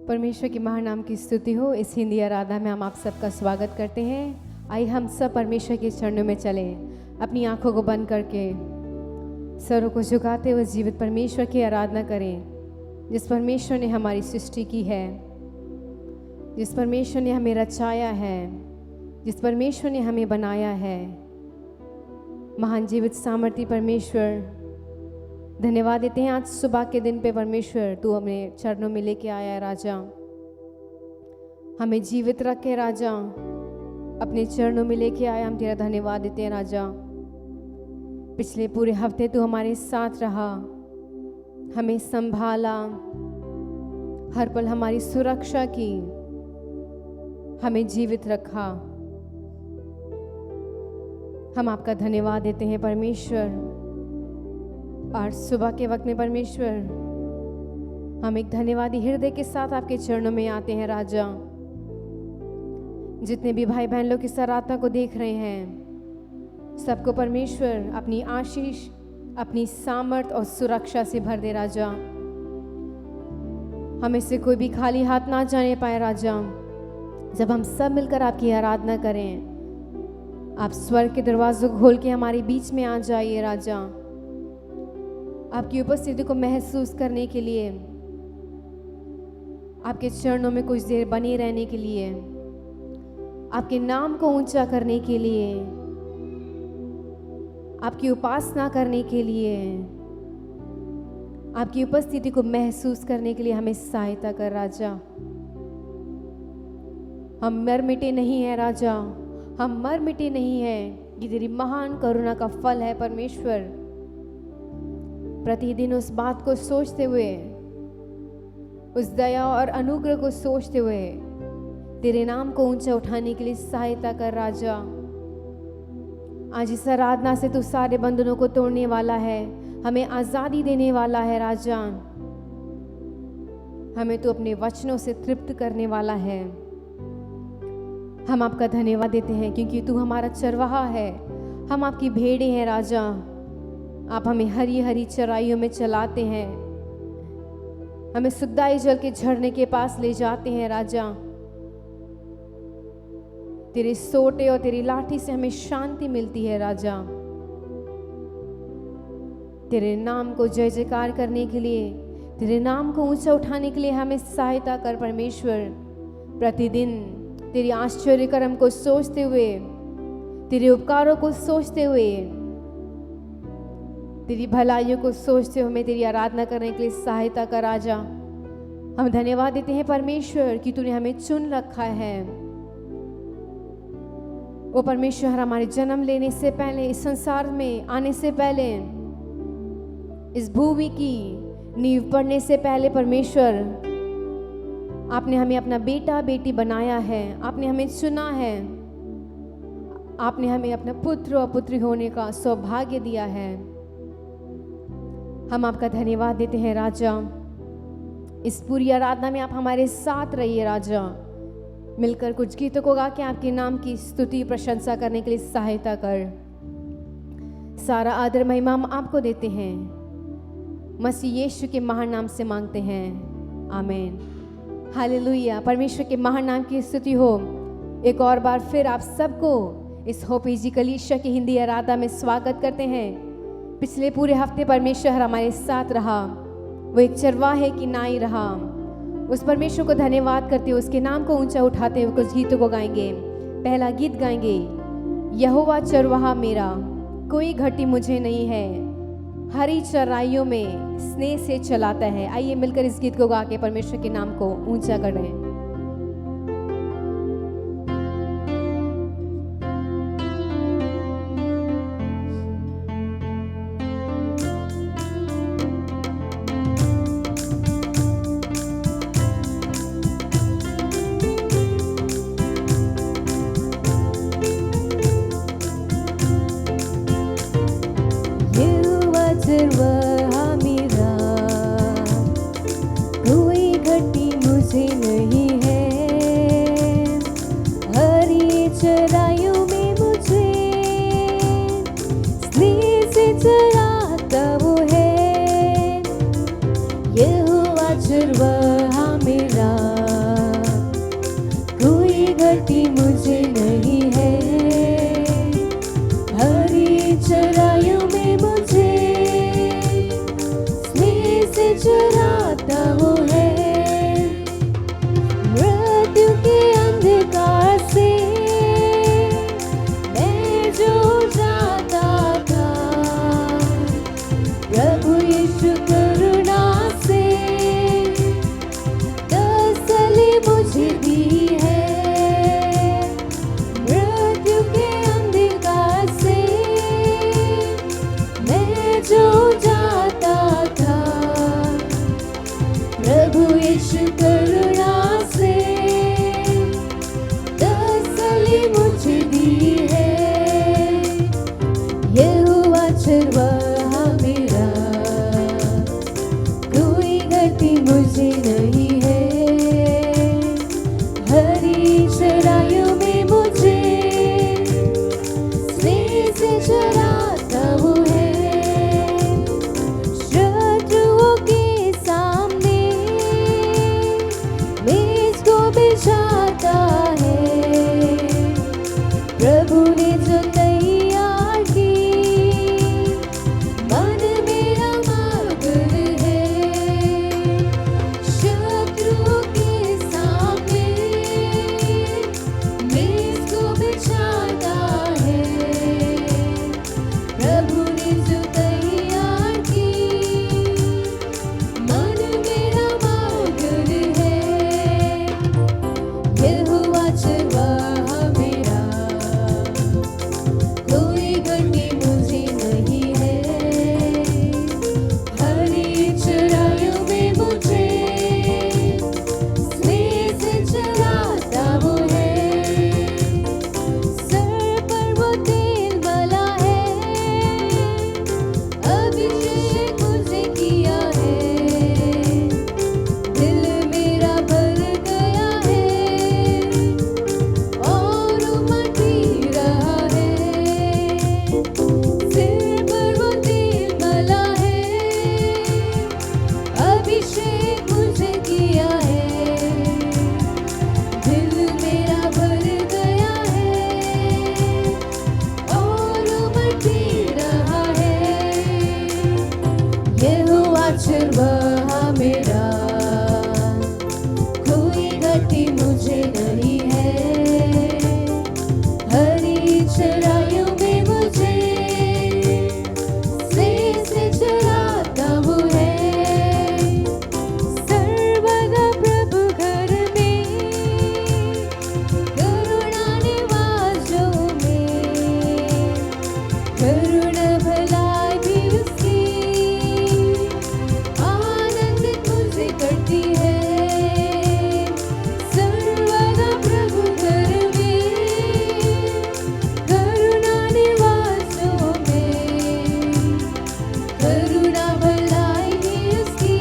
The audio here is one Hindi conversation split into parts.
परमेश्वर के महानाम की स्तुति हो। इस हिंदी आराधना में हम आप सबका स्वागत करते हैं। आइए हम सब परमेश्वर के चरणों में चलें। अपनी आंखों को बंद करके सरों को झुकाते हुए जीवित परमेश्वर की आराधना करें, जिस परमेश्वर ने हमारी सृष्टि की है, जिस परमेश्वर ने हमें रचाया है, जिस परमेश्वर ने हमें बनाया है। महान जीवित सामर्थी परमेश्वर, धन्यवाद देते हैं आज सुबह के दिन पे परमेश्वर, तू हमें चरणों में लेके आया है राजा। हमें जीवित रख के राजा अपने चरणों में लेके आया। हम तेरा धन्यवाद देते हैं राजा। पिछले पूरे हफ्ते तू हमारे साथ रहा, हमें संभाला, हर पल हमारी सुरक्षा की, हमें जीवित रखा। हम आपका धन्यवाद देते हैं परमेश्वर। और सुबह के वक्त में परमेश्वर, हम एक धन्यवादी हृदय के साथ आपके चरणों में आते हैं राजा। जितने भी भाई बहन लोग इस आराधना को देख रहे हैं, सबको परमेश्वर अपनी आशीष, अपनी सामर्थ और सुरक्षा से भर दे राजा। हमें से कोई भी खाली हाथ ना जाने पाए राजा। जब हम सब मिलकर आपकी आराधना करें, आप स्वर्ग के दरवाजों को खोल के हमारे बीच में आ जाइए राजा। आपकी उपस्थिति को महसूस करने के लिए, आपके चरणों में कुछ देर बने रहने के लिए, आपके नाम को ऊंचा करने के लिए, आपकी उपासना करने के लिए, आपकी उपस्थिति को महसूस करने के लिए हमें सहायता कर राजा। हम मर मिटे नहीं हैं राजा, हम मर मिटे नहीं हैं। ये तेरी महान करुणा का फल है परमेश्वर। प्रतिदिन उस बात को सोचते हुए, उस दया और अनुग्रह को सोचते हुए तेरे नाम को ऊंचा उठाने के लिए सहायता कर राजा। आज इस आराधना से तू सारे बंधनों को तोड़ने वाला है, हमें आज़ादी देने वाला है राजा। हमें तू अपने वचनों से तृप्त करने वाला है। हम आपका धन्यवाद देते हैं क्योंकि तू हमारा चरवाहा है, हम आपकी भेड़ें हैं राजा। आप हमें हरी हरी चराइयों में चलाते हैं, हमें सुखदाई जल के झरने के पास ले जाते हैं राजा। तेरे सोटे और तेरी लाठी से हमें शांति मिलती है राजा। तेरे नाम को जय जयकार करने के लिए, तेरे नाम को ऊंचा उठाने के लिए हमें सहायता कर परमेश्वर। प्रतिदिन तेरी आश्चर्य कर्म को सोचते हुए, तेरे उपकारों को सोचते हुए, तेरी भलाइयों को सोचते हुए हमें तेरी आराधना करने के लिए सहायता कर राजा। हम धन्यवाद देते हैं परमेश्वर कि तूने हमें चुन रखा है। ओ परमेश्वर, हमारे जन्म लेने से पहले, इस संसार में आने से पहले, इस भूमि की नींव पड़ने से पहले परमेश्वर, आपने हमें अपना बेटा बेटी बनाया है, आपने हमें चुना है, आपने हमें अपना पुत्र और पुत्री होने का सौभाग्य दिया है। हम आपका धन्यवाद देते हैं राजा। इस पूरी आराधना में आप हमारे साथ रहिए राजा। मिलकर कुछ गीतों को गा के आपके नाम की स्तुति प्रशंसा करने के लिए सहायता कर। सारा आदर महिमा हम आपको देते हैं, मसीह यीशु के महान नाम से मांगते हैं, आमीन। हालेलुया। परमेश्वर के महान नाम की स्तुति हो। एक और बार फिर आप सबको इस होप इजी कलीसिया की हिंदी आराधना में स्वागत करते हैं। पिछले पूरे हफ्ते परमेश्वर हमारे साथ रहा, वो एक चरवाहे की नाई रहा। उस परमेश्वर को धन्यवाद करते हुए, उसके नाम को ऊंचा उठाते हुए कुछ गीतों को गाएंगे। पहला गीत गाएंगे, यहोवा चरवाहा मेरा, कोई घटी मुझे नहीं है, हरी चराइयों में स्नेह से चलाता है। आइए मिलकर इस गीत को गा के परमेश्वर के नाम को ऊंचा करें। चरवाहा मेरा, कोई घटी मुझे नहीं यीशु करुणा से तसल्ली मुझे दी है। मृत्यु के अंधकार से मैं जो जाता था, प्रभु यीशु करुणा से तसल्ली मुझे दी है। यहोवा चरवाहा मेरा, कोई गति मुझे नहीं है। हरी चराइयों में मुझे स्नेह से चराता वो है। शत्रुओं के सामने मेज को बिछाता है। प्रभु ने जो तैयार की, मन मेरा मगन है। शत्रुओं के सामने मेज को बिछाता है। प्रभु ने जो तैयार की, मन मेरा मगन है। यहोवा चरवाहा मेरा, कोई गति मुझे नहीं है। हरी चराइयों में मुझे स्नेह से चराता वो है। सर पर वो तेल मला है, अभिषेक मुझे किया है। दिल मेरा भर गया है और उमटी रहा है। सिर पर वो तेल मला है, अभिषेक मुझे किया है। दिल मेरा भर गया है और उमटी रहा है। यहोवा चरवाहा मेरा, कोई गति मुझे नहीं है। हरी चराइयों में मुझे स्नेह से चराता वो है। सर्वदा प्रभु घर में, करुणा निवासों में, करुणा भलाई भी उसकी आनंदित मुझे करती है। सर्वदा प्रभु घर में, करुणा निवासों में, करुणा भलाई भी उसकी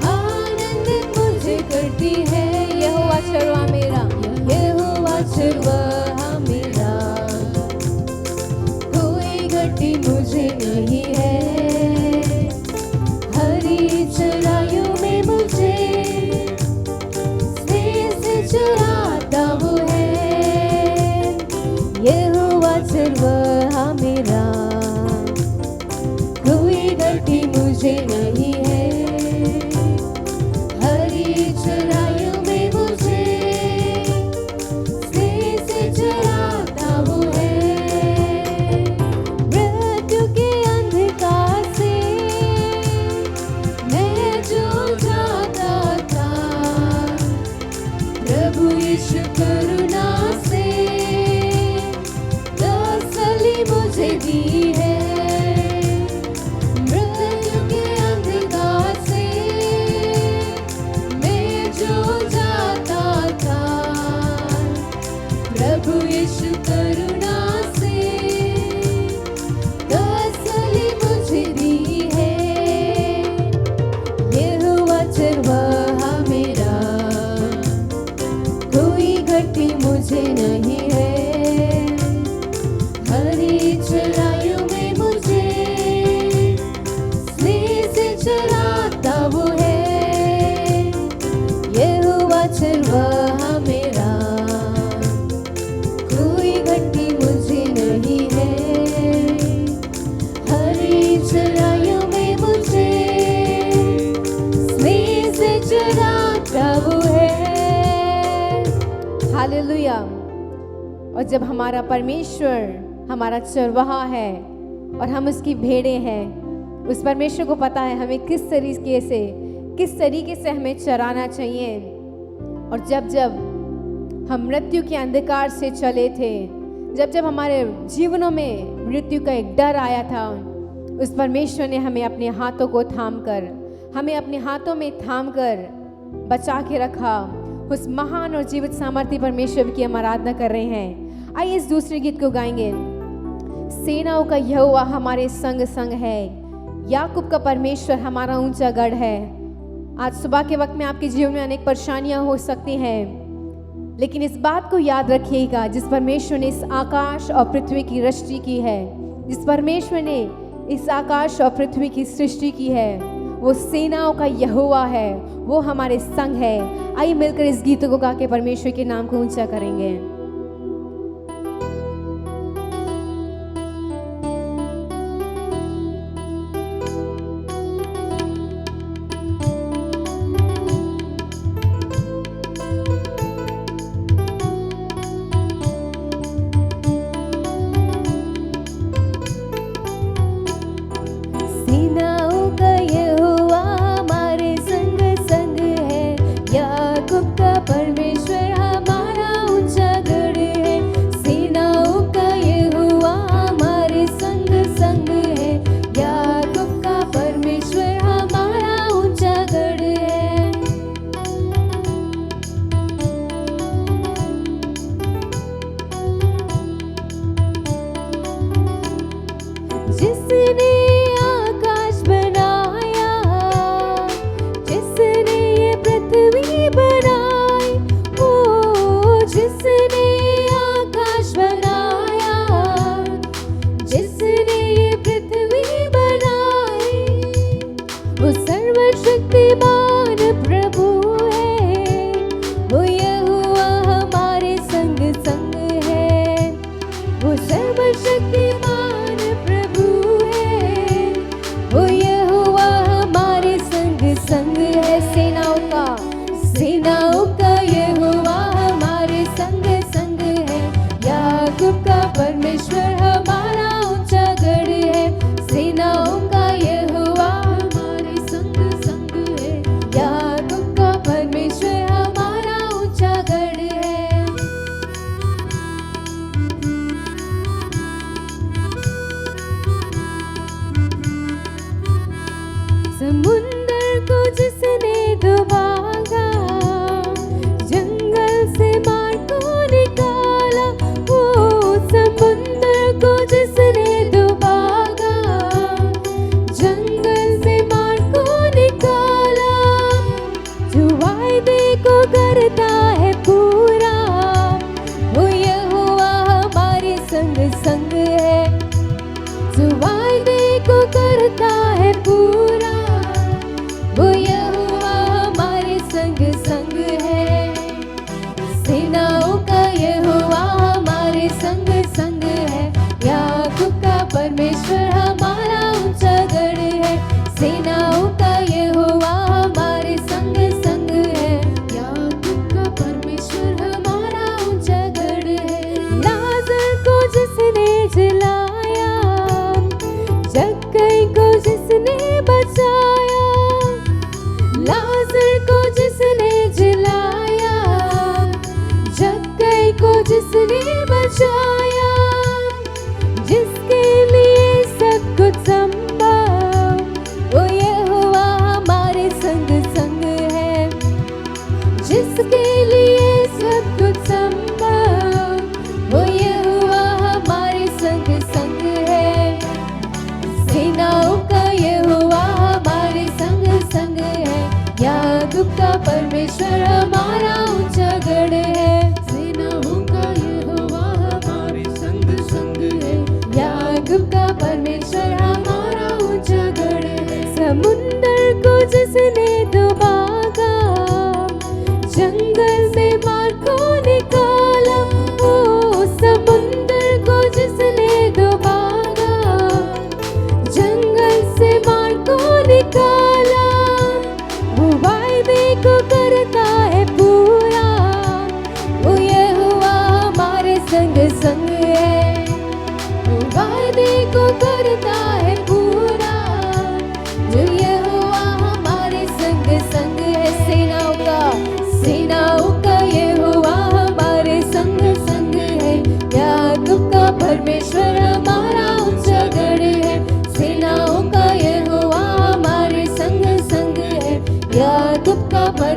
आनंदित मुझे करती है। यहोवा चरवाहा मेरा, यहोवा चरवाहा मेरा, कोई गति मुझे नहीं है। हरी चराइयों में मुझे स्नेह से चराता वो है। यहोवा चरवाहा मेरा, कोई गति मुझे नहीं है। हरी चराइयों में मुझे स्नेह से चराता वो है। मृत्यु के अंधकार से मैं जो जाता था, प्रभु यीशु करुणा से तसल्ली मुझे दी है। मृत्यु के अंधकार से मैं जो जाता था, प्रभु यीशु करुणा से तसल्ली मुझे दी है। यहोवा चरवाहा मेरा, कोई गति मुझे नहीं है। हरी चराइयों में मुझे स्नेह से चराता वो है। यहोवा चरवाहा मेरा, कोई गति मुझे नहीं है। हरी चराइयों में मुझे स्नेह से चराता वो है। हालेलुया। और जब हमारा परमेश्वर हमारा चरवाहा है और हम उसकी भेड़ें हैं, उस परमेश्वर को पता है हमें किस तरीके से हमें चराना चाहिए। और जब जब हम मृत्यु के अंधकार से चले थे, जब जब हमारे जीवनों में मृत्यु का एक डर आया था, उस परमेश्वर ने हमें अपने हाथों को हमें अपने हाथों में थाम कर बचा के रखा। उस महान और जीवित सामर्थ्य परमेश्वर की हम आराधना कर रहे हैं। आइए इस दूसरे गीत को गाएंगे। सेनाओं का यहोवा हमारे संग संग है, याकूब का परमेश्वर हमारा ऊंचा गढ़ है। आज सुबह के वक्त में आपके जीवन में अनेक परेशानियां हो सकती हैं, लेकिन इस बात को याद रखिएगा, जिस परमेश्वर ने इस आकाश और पृथ्वी की सृष्टि की है, जिस परमेश्वर ने इस आकाश और पृथ्वी की सृष्टि की है, वो सेनाओं का यहोवा है, वो हमारे संग है। आइए मिलकर इस गीत को गा के परमेश्वर के नाम को ऊंचा करेंगे।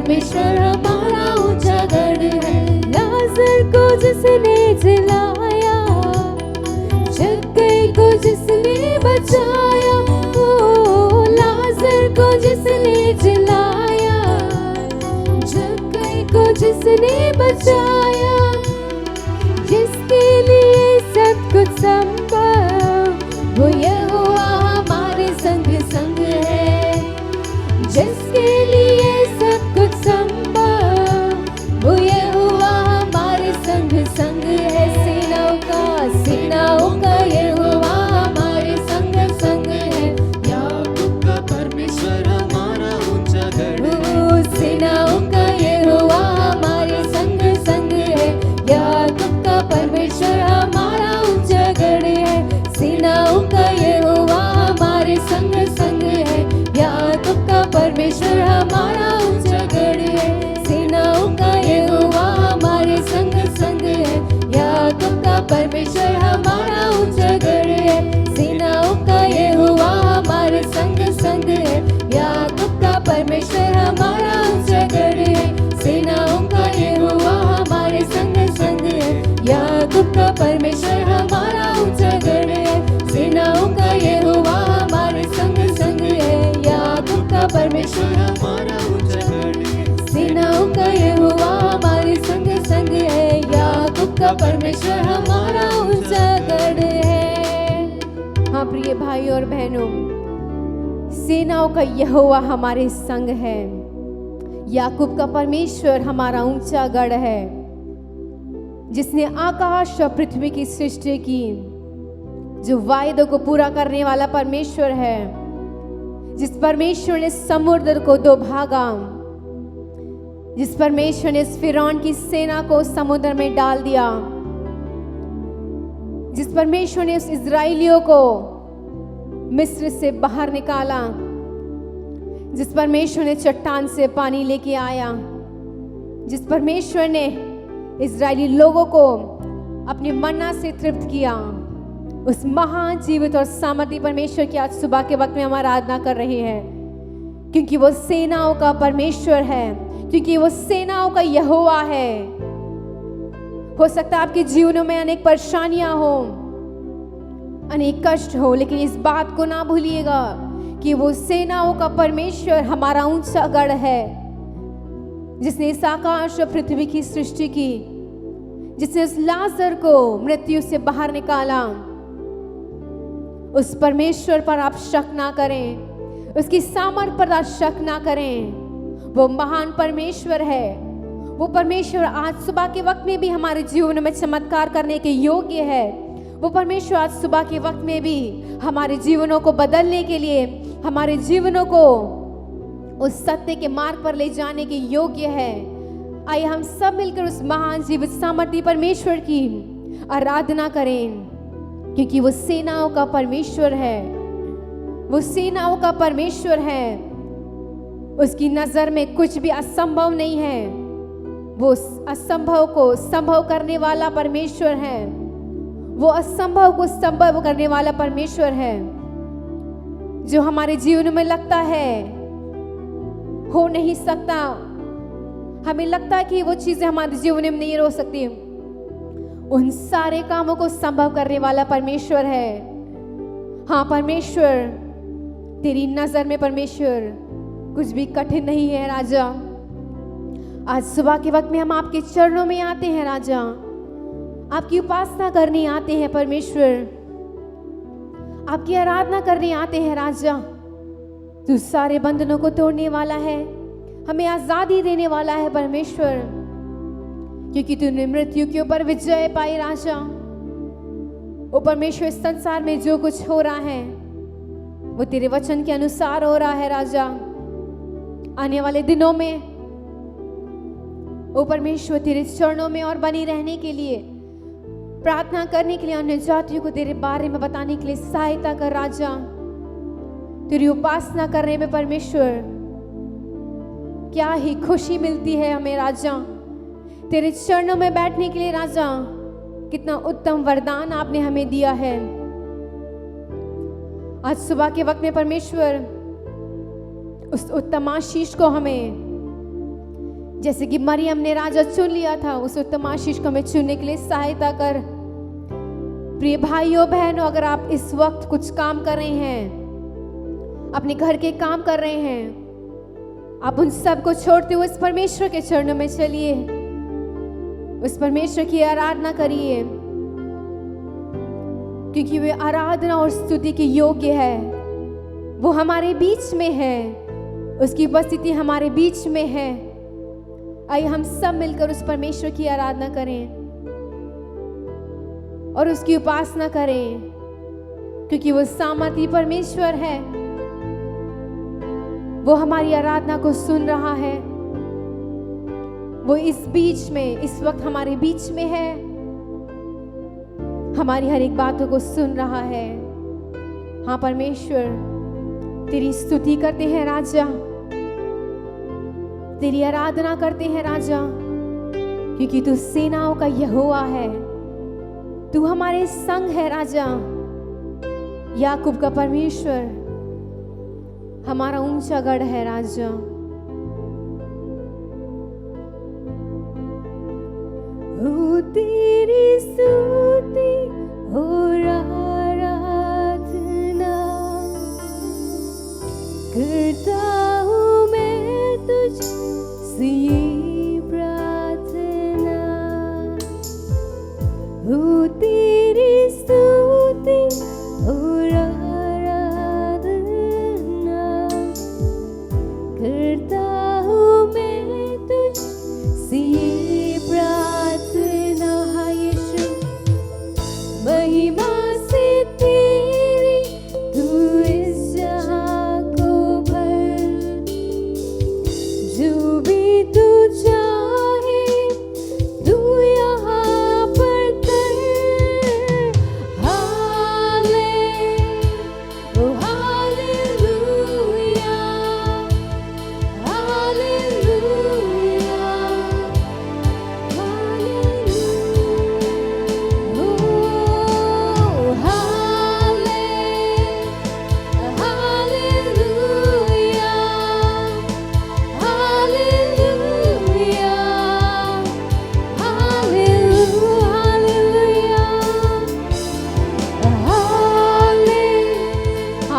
परमेश्वर हमारा ऊंचा गढ़ है। लाजर को जिसने जिलाया, जक्कई को जिसने बचाया, ओ लाजर को जिसने जिलाया, जक्कई को जिसने बचाया, जिसके लिए सब कुछ संभव, वो यहोवा हमारे संग संग है। जिसके लिए सब कुछ संभव, वो यहोवा हमारे संग संग है। सेनाओं का यहोवा हमारे संग संग है। याकूब का परमेश्वर हमारा ऊंचा गढ़ है। सेनाओं का यहोवा हमारे संग संग है। याकूब का परमेश्वर हमारा ऊंचा गढ़ है। सेनाओं का यहोवा हमारे संग संग है। याकूब का परमेश्वर हमारा ऊंचा गढ़ है। सेनाओं का यहोवा हमारे संग संग है। याकूब का परमेश्वर हमारा ऊंचा गढ़ है। सेनाओं का यहोवा हमारे संग संग है। याकूब का परमेश्वर हमारा ऊंचा गढ़ है। सेनाओं का यहोवा हमारे संग संग है। याकूब का परमेश्वर हमारा ऊंचा गढ़ है। सेनाओं का यहोवा हमारे संग संग है। याकूब का परमेश्वर हमारा ऊंचा गढ़ है। सेनाओं का यहोवा हमारे संग संग है। याकूब का परमेश्वर हमारा ऊंचा गढ़ है। हाँ प्रिय भाई और बहनों, सेनाओं का यहोवा हमारे संग है। याकूब का परमेश्वर हमारा ऊंचा गढ़ है, जिसने आकाश और पृथ्वी की सृष्टि की, जो वायदों को पूरा करने वाला परमेश्वर है, जिस परमेश्वर ने समुद्र को दो भागा, जिस परमेश्वर ने इस फिरौन की सेना को समुद्र में डाल दिया, जिस परमेश्वर ने उस इजराइलियों को मिस्र से बाहर निकाला, जिस परमेश्वर ने चट्टान से पानी लेके आया, जिस परमेश्वर ने इजरायली लोगों को अपनी मन्ना से तृप्त किया, उस महान जीवित और सामर्थी परमेश्वर की आज सुबह के वक्त में हम आराधना कर रहे हैं, क्योंकि वो सेनाओं का परमेश्वर है, क्योंकि वो सेनाओं का यहोवा है। हो सकता है आपके जीवनों में अनेक परेशानियां हो, अनेक कष्ट हो, लेकिन इस बात को ना भूलिएगा कि वो सेनाओं का परमेश्वर हमारा ऊंचा गढ़ है, जिसने इस आकाश और पृथ्वी की सृष्टि की, जिसने उस लाजर को मृत्यु से बाहर निकाला। उस परमेश्वर पर आप शक ना करें, उसकी सामर्थ पर आप शक ना करें। वो महान परमेश्वर है। वो परमेश्वर आज सुबह के वक्त में भी हमारे जीवन में चमत्कार करने के योग्य है। वो परमेश्वर आज सुबह के वक्त में भी हमारे जीवनों को बदलने के लिए, हमारे जीवनों को उस सत्य के मार्ग पर ले जाने के योग्य है। आइए हम सब मिलकर उस महान जीवित सामर्थी परमेश्वर की आराधना करें, क्योंकि वो सेनाओं का परमेश्वर है। वो सेनाओं का परमेश्वर है। उसकी नजर में कुछ भी असंभव नहीं है। वो असंभव को संभव करने वाला परमेश्वर है। वो असंभव को संभव करने वाला परमेश्वर है। जो हमारे जीवन में लगता है हो नहीं सकता, हमें लगता है कि वो चीजें हमारे जीवन में नहीं हो सकती, उन सारे कामों को संभव करने वाला परमेश्वर है। हाँ परमेश्वर, तेरी नजर में परमेश्वर कुछ भी कठिन नहीं है राजा। आज सुबह के वक्त में हम आपके चरणों में आते हैं राजा, आपकी उपासना करने आते हैं परमेश्वर, आपकी आराधना करने आते हैं राजा। तू सारे बंधनों को तोड़ने वाला है, हमें आजादी देने वाला है परमेश्वर, क्योंकि तूने मृत्यु के ऊपर विजय पाई राजा। ओ परमेश्वर, इस संसार में जो कुछ हो रहा है वो तेरे वचन के अनुसार हो रहा है राजा। आने वाले दिनों में ओ परमेश्वर तेरे चरणों में और बनी रहने के लिए, प्रार्थना करने के लिए, अन्य जातियों को तेरे बारे में बताने के लिए सहायता कर राजा। तेरी उपासना करने में परमेश्वर क्या ही खुशी मिलती है हमें राजा। तेरे चरणों में बैठने के लिए राजा, कितना उत्तम वरदान आपने हमें दिया है। आज सुबह के वक्त में परमेश्वर उस उत्तम आशीष को हमें जैसे कि मरियम ने राजा चुन लिया था, उस उत्तम आशीष को हमें चुनने के लिए सहायता कर। प्रिय भाइयों बहनों, अगर आप इस वक्त कुछ काम कर रहे हैं, अपने घर के काम कर रहे हैं, आप उन सब को छोड़ते हुए उस परमेश्वर के चरणों में चलिए, उस परमेश्वर की आराधना करिए, क्योंकि वे आराधना और स्तुति के योग्य है। वो हमारे बीच में है, उसकी उपस्थिति हमारे बीच में है। आइए हम सब मिलकर उस परमेश्वर की आराधना करें और उसकी उपासना करें, क्योंकि वो सामर्थी परमेश्वर है। वो हमारी आराधना को सुन रहा है। वो इस बीच में, इस वक्त हमारे बीच में है, हमारी हर एक बातों को सुन रहा है। हाँ परमेश्वर, तेरी स्तुति करते हैं राजा, तेरी आराधना करते हैं राजा, क्योंकि तू सेनाओं का यहोवा है, तू हमारे संग है राजा। याकूब का परमेश्वर हमारा ऊंचा गढ़ है राजा। हो तेरी स्तुति और आराधना करता हूँ मैं तुझसे ये प्रार्थना। हो तेरी स्तुति और आराधना करता हूँ मैं तुझसे ये प्रार्थना। हाँ यीशु, महिमा से तेरी तू इस जहां को भर, जो भी तू चाहे तू यहाँ पर कर। ओ हालेलुया, हालेलुया,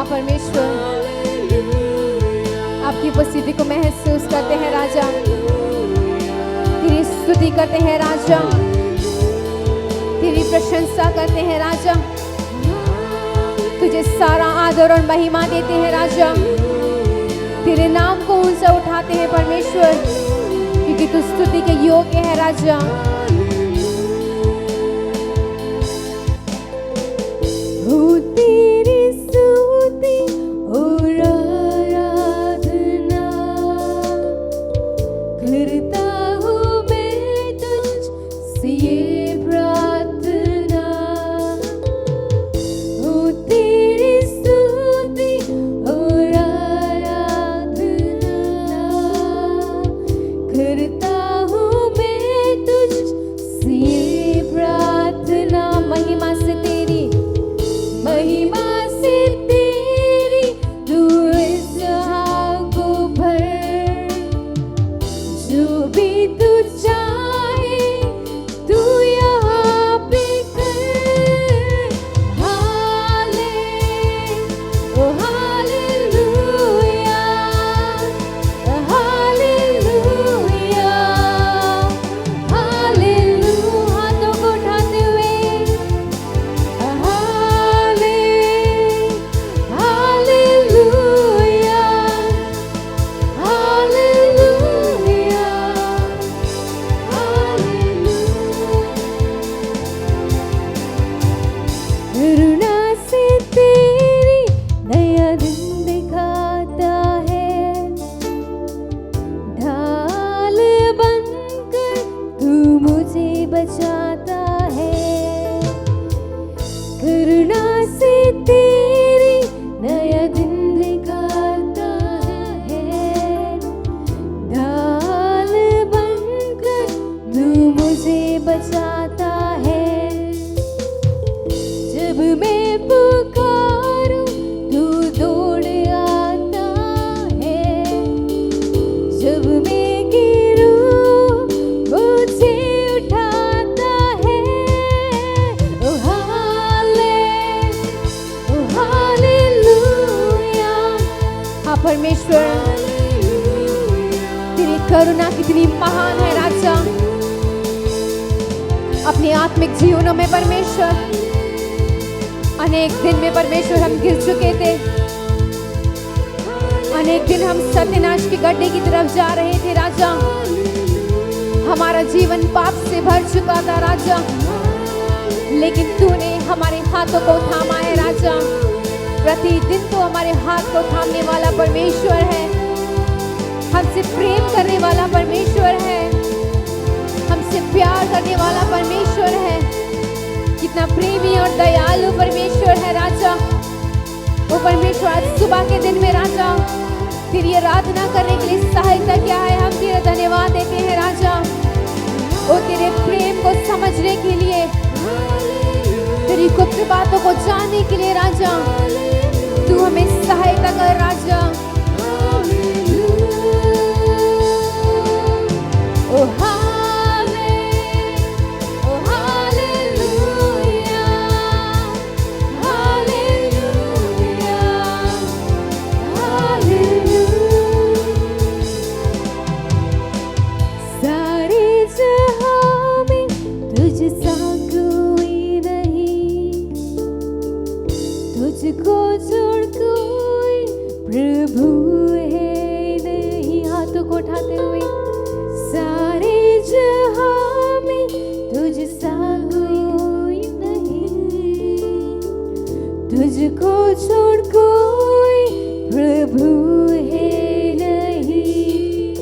परमेश्वर आपकी उपस्थिति को महसूस करते हैं राजा, तेरी स्तुति करते हैं राजा, तेरी प्रशंसा करते हैं राजा, तुझे सारा आदर और महिमा देते हैं राजा, तेरे नाम को ऊंचा उठाते हैं परमेश्वर, क्योंकि तू स्तुति के योग्य है राजा। हो तेरी स्तुति और आराधना करता हूँ मैं तुझसे ये प्रार्थना। हो तेरी स्तुति और आराधना करता हूँ मैं तुझसे ये प्रार्थना। महिमा से तेरी, महिमा परमेश्वर, तेरी करुणा कितनी महान है राजा। अपने आत्मिक जीवनों में परमेश्वर, अनेक दिन में परमेश्वर हम गिर चुके थे, अनेक दिन हम सत्यनाश के गड्ढे की तरफ जा रहे थे राजा। हमारा जीवन पाप से भर चुका था राजा, लेकिन तूने हमारे हाथों को थामा है राजा। प्रतिदिन तो हमारे हाथ को थामने वाला परमेश्वर है, हमसे प्रेम करने वाला परमेश्वर है, हमसे प्यार करने वाला परमेश्वर है। कितना प्रेमी और दयालु परमेश्वर है राजा। वो परमेश्वर आज सुबह के दिन में राजा तेरी आराधना करने के लिए सहायता क्या है, हम तेरा धन्यवाद देते हैं राजा। वो तेरे प्रेम को समझने के लिए, तेरी गुप्त बातों को जानने के लिए राजा तू हमें सहायता कर राजा। ओ तुझको छोड़ कोई प्रभु है नहीं। हाथों को उठाते हुए, सारे जहां में तुझ सा कोई नहीं, तुझको छोड़ कोई प्रभु है नहीं।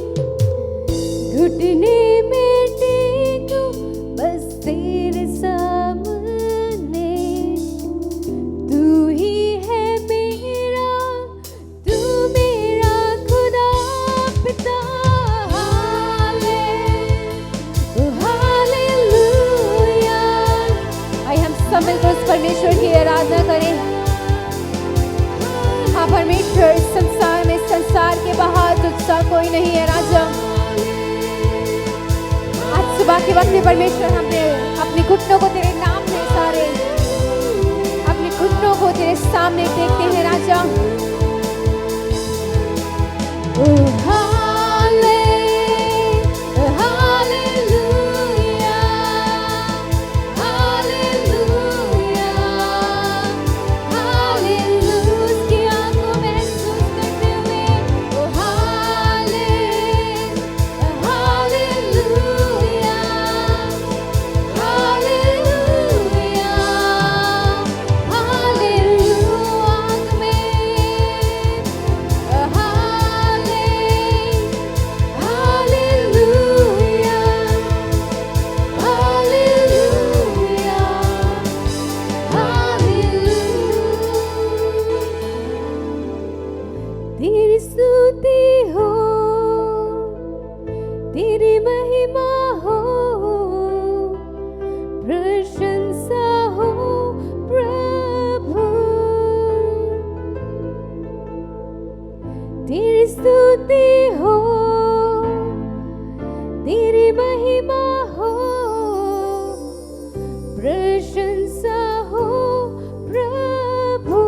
घुटने में टेको बस तेरे सामने, परमेश्वर की आराधना करें। हाँ परमेश्वर, संसार में, संसार के बाहर तुझसा कोई नहीं है राजा। आज सुबह के वक्त में परमेश्वर हमने अपने घुटनों को तेरे नाम में सारे अपने घुटनों को तेरे सामने देखते हैं राजा। तेरी स्तुति हो, तेरी महिमा हो, प्रशंसा हो प्रभु। तेरी स्तुति हो, तेरी महिमा हो, प्रशंसा हो प्रभु।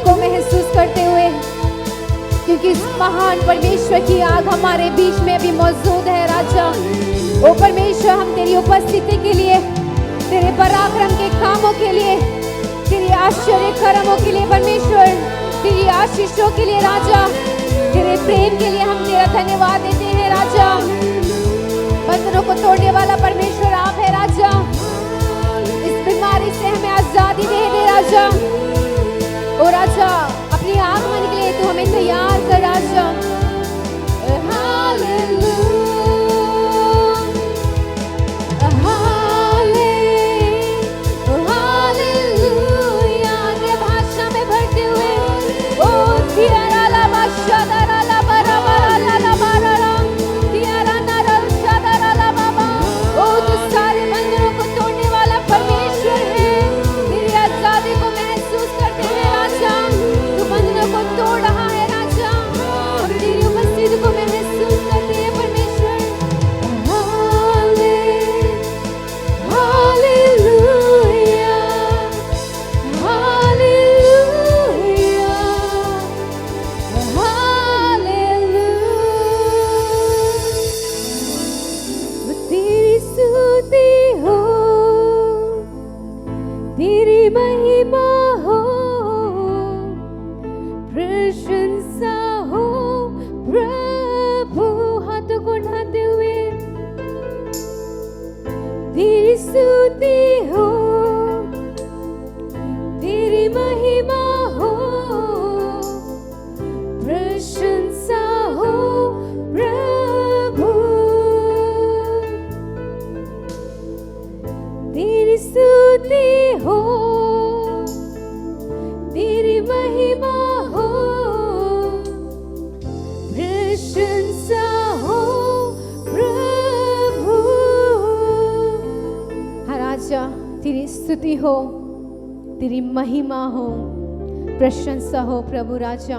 को महसूस करते हुए, क्योंकि इस महान परमेश्वर की आग हमारे बीच में भी मौजूद है राजा। ओ परमेश्वर, हम तेरी उपस्थिति के लिए, तेरे पराक्रम के कामों के लिए, तेरी आश्चर्य कर्मों के लिए परमेश्वर, तेरी आशीषों के लिए राजा, तेरे प्रेम के लिए हम तेरा धन्यवाद देते हैं राजा। बंधनों को तोड़ने वाला परमेश्वर आप है राजा। इस बीमारी से हमें आजादी दे दे राजा। ओ राजा, अपनी आगमन के लिए तू हमें तैयार कर राजा। हालेलुया, महिमा हो, प्रशंसा हो प्रभु। हाथों को उठाते हुए तेरी स्तुति हो, तेरी महिमा हो, प्रशंसा हो प्रभु। तेरी स्तुति हो, तेरी महिमा हो, प्रशंसा हो प्रभु। हाँ राजा, तेरी स्तुति हो, तेरी महिमा हो, प्रशंसा हो प्रभु। राजा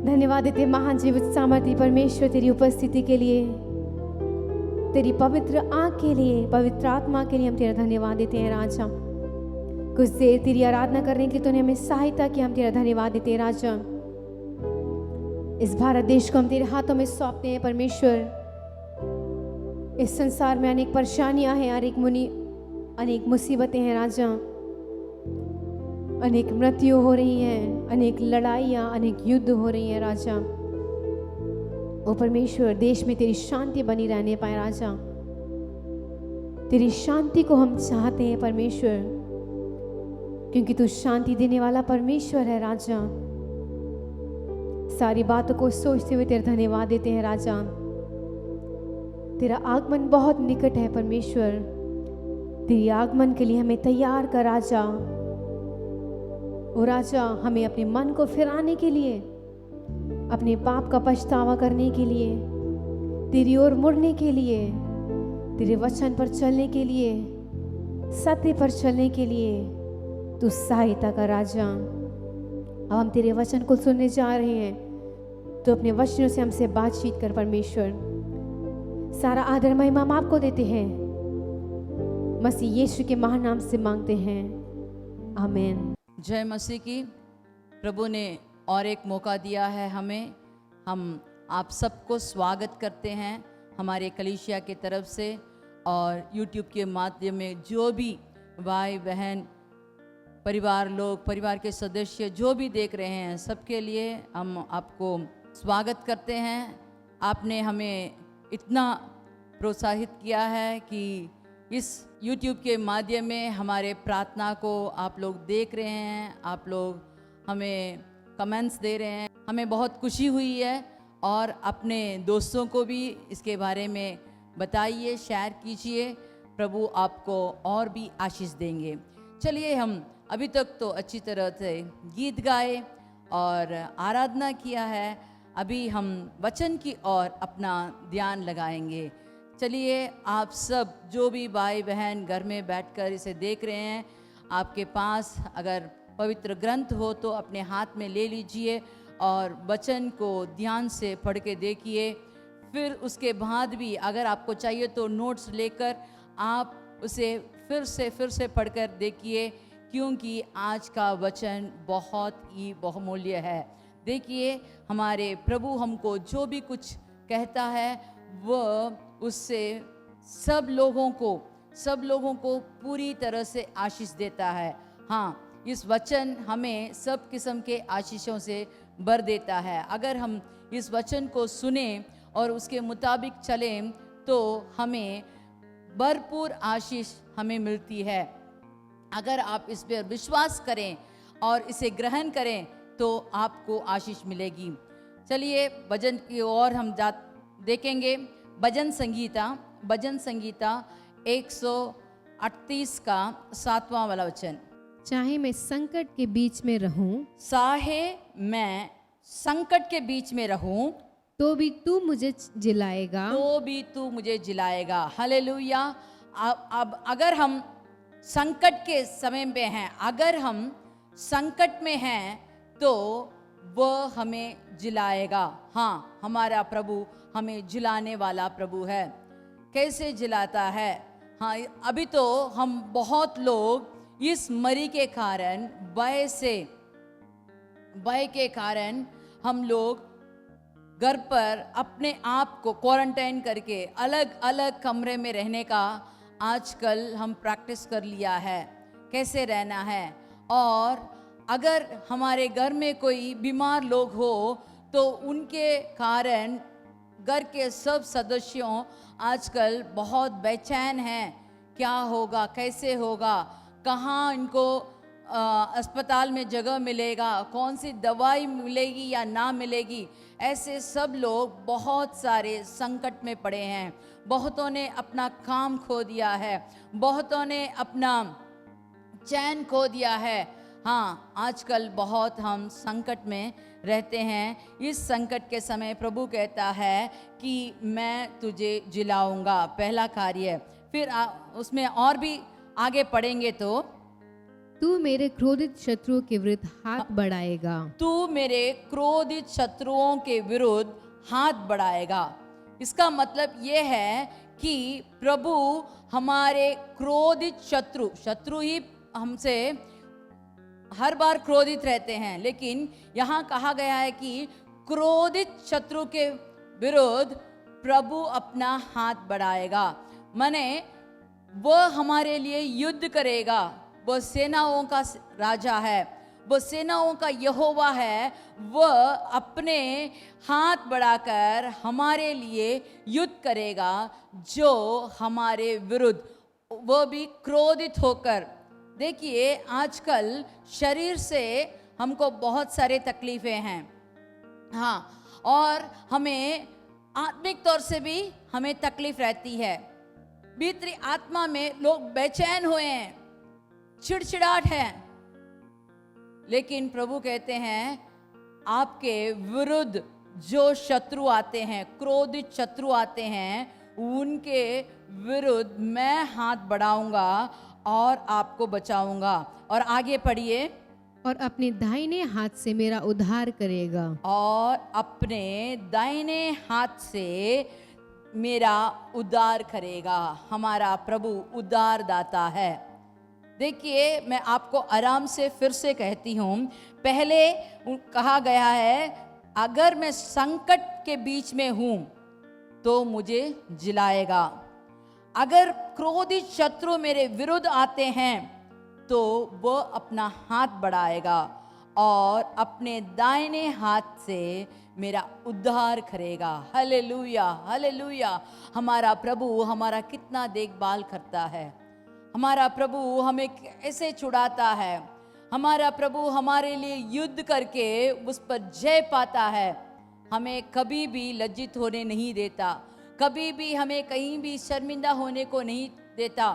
धन्यवाद देते महान जीवित सामर्थी परमेश्वर तेरी उपस्थिति के लिए, तेरी पवित्र आँख के लिए, पवित्र आत्मा के लिए हम तेरा धन्यवाद देते हैं राजा। कुछ देर तेरी आराधना करने के लिए तूने हमें सहायता की, हम तेरा धन्यवाद देते हैं राजा। इस भारत देश को हम तेरे हाथों में सौंपते हैं परमेश्वर। इस संसार में अनेक परेशानियां हैं, अनेक मुसीबतें हैं राजा, अनेक मृत्यु हो रही हैं, अनेक लड़ाइयाँ, अनेक युद्ध हो रही हैं राजा। ओ परमेश्वर, देश में तेरी शांति बनी रहने पाए राजा। तेरी शांति को हम चाहते हैं परमेश्वर, क्योंकि तू शांति देने वाला परमेश्वर है राजा। सारी बातों को सोचते हुए तेरा धन्यवाद देते हैं राजा। तेरा आगमन बहुत निकट है परमेश्वर। तेरी आगमन के लिए हमें तैयार कर राजा। ओ राजा, हमें अपने मन को फिराने के लिए, अपने पाप का पछतावा करने के लिए, तेरी ओर मुड़ने के लिए, तेरे वचन पर चलने के लिए, सत्य पर चलने के लिए तू सहायता कर राजा। अब हम तेरे वचन को सुनने जा रहे हैं, तो अपने वचनों से हमसे बातचीत कर परमेश्वर। सारा आदर महिमा हम आपको देते हैं, मसीह यीशु के महान नाम से मांगते हैं, आमीन। जय मसीह की। प्रभु ने और एक मौका दिया है हमें। हम आप सबको स्वागत करते हैं हमारे कलीसिया की तरफ से, और यूट्यूब के माध्यम में जो भी भाई बहन, परिवार लोग, परिवार के सदस्य जो भी देख रहे हैं, सबके लिए हम आपको स्वागत करते हैं। आपने हमें इतना प्रोत्साहित किया है कि इस YouTube के माध्यम में हमारे प्रार्थना को आप लोग देख रहे हैं, आप लोग हमें कमेंट्स दे रहे हैं, हमें बहुत खुशी हुई है। और अपने दोस्तों को भी इसके बारे में बताइए, शेयर कीजिए। प्रभु आपको और भी आशीष देंगे। चलिए, हम अभी तक तो अच्छी तरह से गीत गाए और आराधना किया है। अभी हम वचन की ओर अपना ध्यान लगाएंगे। चलिए, आप सब जो भी भाई बहन घर में बैठकर इसे देख रहे हैं, आपके पास अगर पवित्र ग्रंथ हो तो अपने हाथ में ले लीजिए और वचन को ध्यान से पढ़ के देखिए। फिर उसके बाद भी अगर आपको चाहिए तो नोट्स लेकर आप उसे फिर से पढ़कर देखिए, क्योंकि आज का वचन बहुत ही बहुमूल्य है। देखिए, हमारे प्रभु हमको जो भी कुछ कहता है वह उससे सब लोगों को पूरी तरह से आशीष देता है। हाँ, इस वचन हमें सब किस्म के आशीषों से भर देता है। अगर हम इस वचन को सुने और उसके मुताबिक चलें तो हमें भरपूर आशीष हमें मिलती है। अगर आप इस पर विश्वास करें और इसे ग्रहण करें तो आपको आशीष मिलेगी। चलिए, भजन की ओर हम देखेंगे। भजन संगीता 138 का 7वां वाला वचन। चाहे मैं संकट के बीच में रहूं, चाहे मैं संकट के बीच में रहूं, तो भी तू मुझे जिलाएगा। हालेलुया। अब अगर हम संकट के समय में हैं, अगर हम संकट में हैं, तो वह हमें जिलाएगा। हाँ, हमारा प्रभु हमें जिलाने वाला प्रभु है। कैसे जिलाता है? हाँ, अभी तो हम बहुत लोग इस मरी के कारण, भय के कारण हम लोग घर पर अपने आप को क्वारंटाइन करके अलग अलग कमरे में रहने का आजकल हम प्रैक्टिस कर लिया है। कैसे रहना है। और अगर हमारे घर में कोई बीमार लोग हो तो उनके कारण घर के सब सदस्यों आजकल बहुत बेचैन हैं, क्या होगा, कैसे होगा, कहाँ इनको अस्पताल में जगह मिलेगा, कौन सी दवाई मिलेगी या ना मिलेगी। ऐसे सब लोग बहुत सारे संकट में पड़े हैं। बहुतों ने अपना काम खो दिया है, बहुतों ने अपना चैन खो दिया है। हाँ, आजकल बहुत हम संकट में रहते हैं। इस संकट के समय प्रभु कहता है कि मैं तुझे जिलाऊंगा, पहला कार्य। फिर उसमें और भी आगे पढ़ेंगे तो तू मेरे क्रोधित शत्रुओं के विरुद्ध हाथ बढ़ाएगा। तू मेरे क्रोधित शत्रुओं के विरुद्ध हाथ बढ़ाएगा। इसका मतलब ये है कि प्रभु हमारे क्रोधित शत्रु ही हमसे हर बार क्रोधित रहते हैं, लेकिन यहाँ कहा गया है कि क्रोधित शत्रु के विरुद्ध प्रभु अपना हाथ बढ़ाएगा। माने वो हमारे लिए युद्ध करेगा। वो सेनाओं का राजा है, वो सेनाओं का यहोवा है। वह अपने हाथ बढ़ाकर हमारे लिए युद्ध करेगा, जो हमारे विरुद्ध, वो भी क्रोधित होकर। देखिए, आजकल शरीर से हमको बहुत सारे तकलीफें हैं, हाँ, और हमें आत्मिक तौर से भी हमें तकलीफ रहती है। भीतरी आत्मा में लोग बेचैन हुए हैं, चिड़चिड़ाहट है। लेकिन प्रभु कहते हैं आपके विरुद्ध जो शत्रु आते हैं, क्रोधित शत्रु आते हैं, उनके विरुद्ध मैं हाथ बढ़ाऊंगा और आपको बचाऊंगा। और आगे पढ़िए। और अपने दाहिने हाथ से मेरा उद्धार करेगा। और अपने दाहिने हाथ से मेरा उद्धार करेगा। हमारा प्रभु उद्धार दाता है। देखिए, मैं आपको आराम से फिर से कहती हूँ। पहले कहा गया है अगर मैं संकट के बीच में हूँ तो मुझे जिलाएगा। अगर क्रोधित शत्रु मेरे विरुद्ध आते हैं तो वो अपना हाथ बढ़ाएगा और अपने दाहिने हाथ से मेरा उद्धार करेगा। Hallelujah, hallelujah. हमारा प्रभु हमारा कितना देखभाल करता है। हमारा प्रभु हमें कैसे छुड़ाता है। हमारा प्रभु हमारे लिए युद्ध करके उस पर जय पाता है। हमें कभी भी लज्जित होने नहीं देता, कभी भी हमें कहीं भी शर्मिंदा होने को नहीं देता।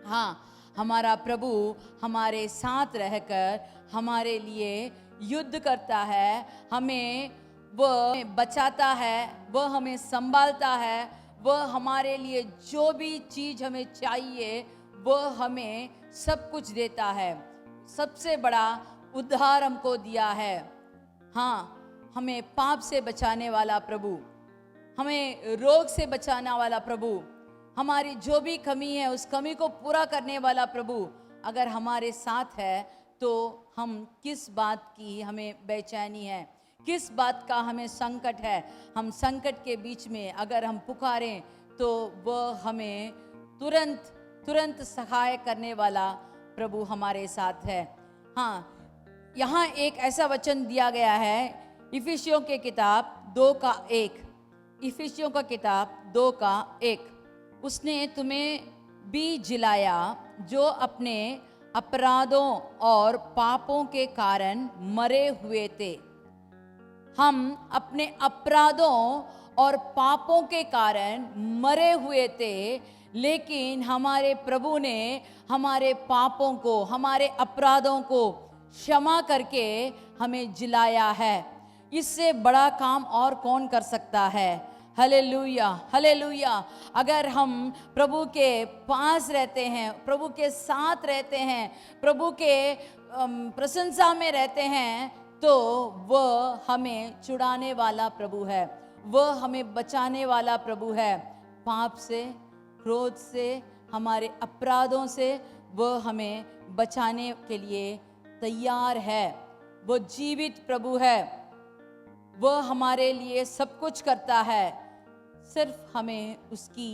हाँ, हमारा प्रभु हमारे साथ रहकर हमारे लिए युद्ध करता है। हमें वह बचाता है, वह हमें संभालता है, वह हमारे लिए जो भी चीज़ हमें चाहिए वह हमें सब कुछ देता है। सबसे बड़ा उद्धार हमको दिया है। हाँ, हमें पाप से बचाने वाला प्रभु, हमें रोग से बचाने वाला प्रभु, हमारी जो भी कमी है उस कमी को पूरा करने वाला प्रभु अगर हमारे साथ है तो हम किस बात की हमें बेचैनी है, किस बात का हमें संकट है। हम संकट के बीच में अगर हम पुकारें तो वह हमें तुरंत तुरंत सहाय करने वाला प्रभु हमारे साथ है। हाँ, यहाँ एक ऐसा वचन दिया गया है इफिसियों के किताब 2:1, इफिसियों का किताब 2:1, उसने तुम्हें भी जिलाया जो अपने अपराधों और पापों के कारण मरे हुए थे। हम अपने अपराधों और पापों के कारण मरे हुए थे, लेकिन हमारे प्रभु ने हमारे पापों को, हमारे अपराधों को क्षमा करके हमें जिलाया है। इससे बड़ा काम और कौन कर सकता है। Hallelujah, hallelujah. अगर हम प्रभु के पास रहते हैं, प्रभु के साथ रहते हैं, प्रभु के प्रशंसा में रहते हैं तो वह हमें छुड़ाने वाला प्रभु है, वह हमें बचाने वाला प्रभु है। पाप से, क्रोध से, हमारे अपराधों से वह हमें बचाने के लिए तैयार है। वो जीवित प्रभु है, वह हमारे लिए सब कुछ करता है। सिर्फ हमें उसकी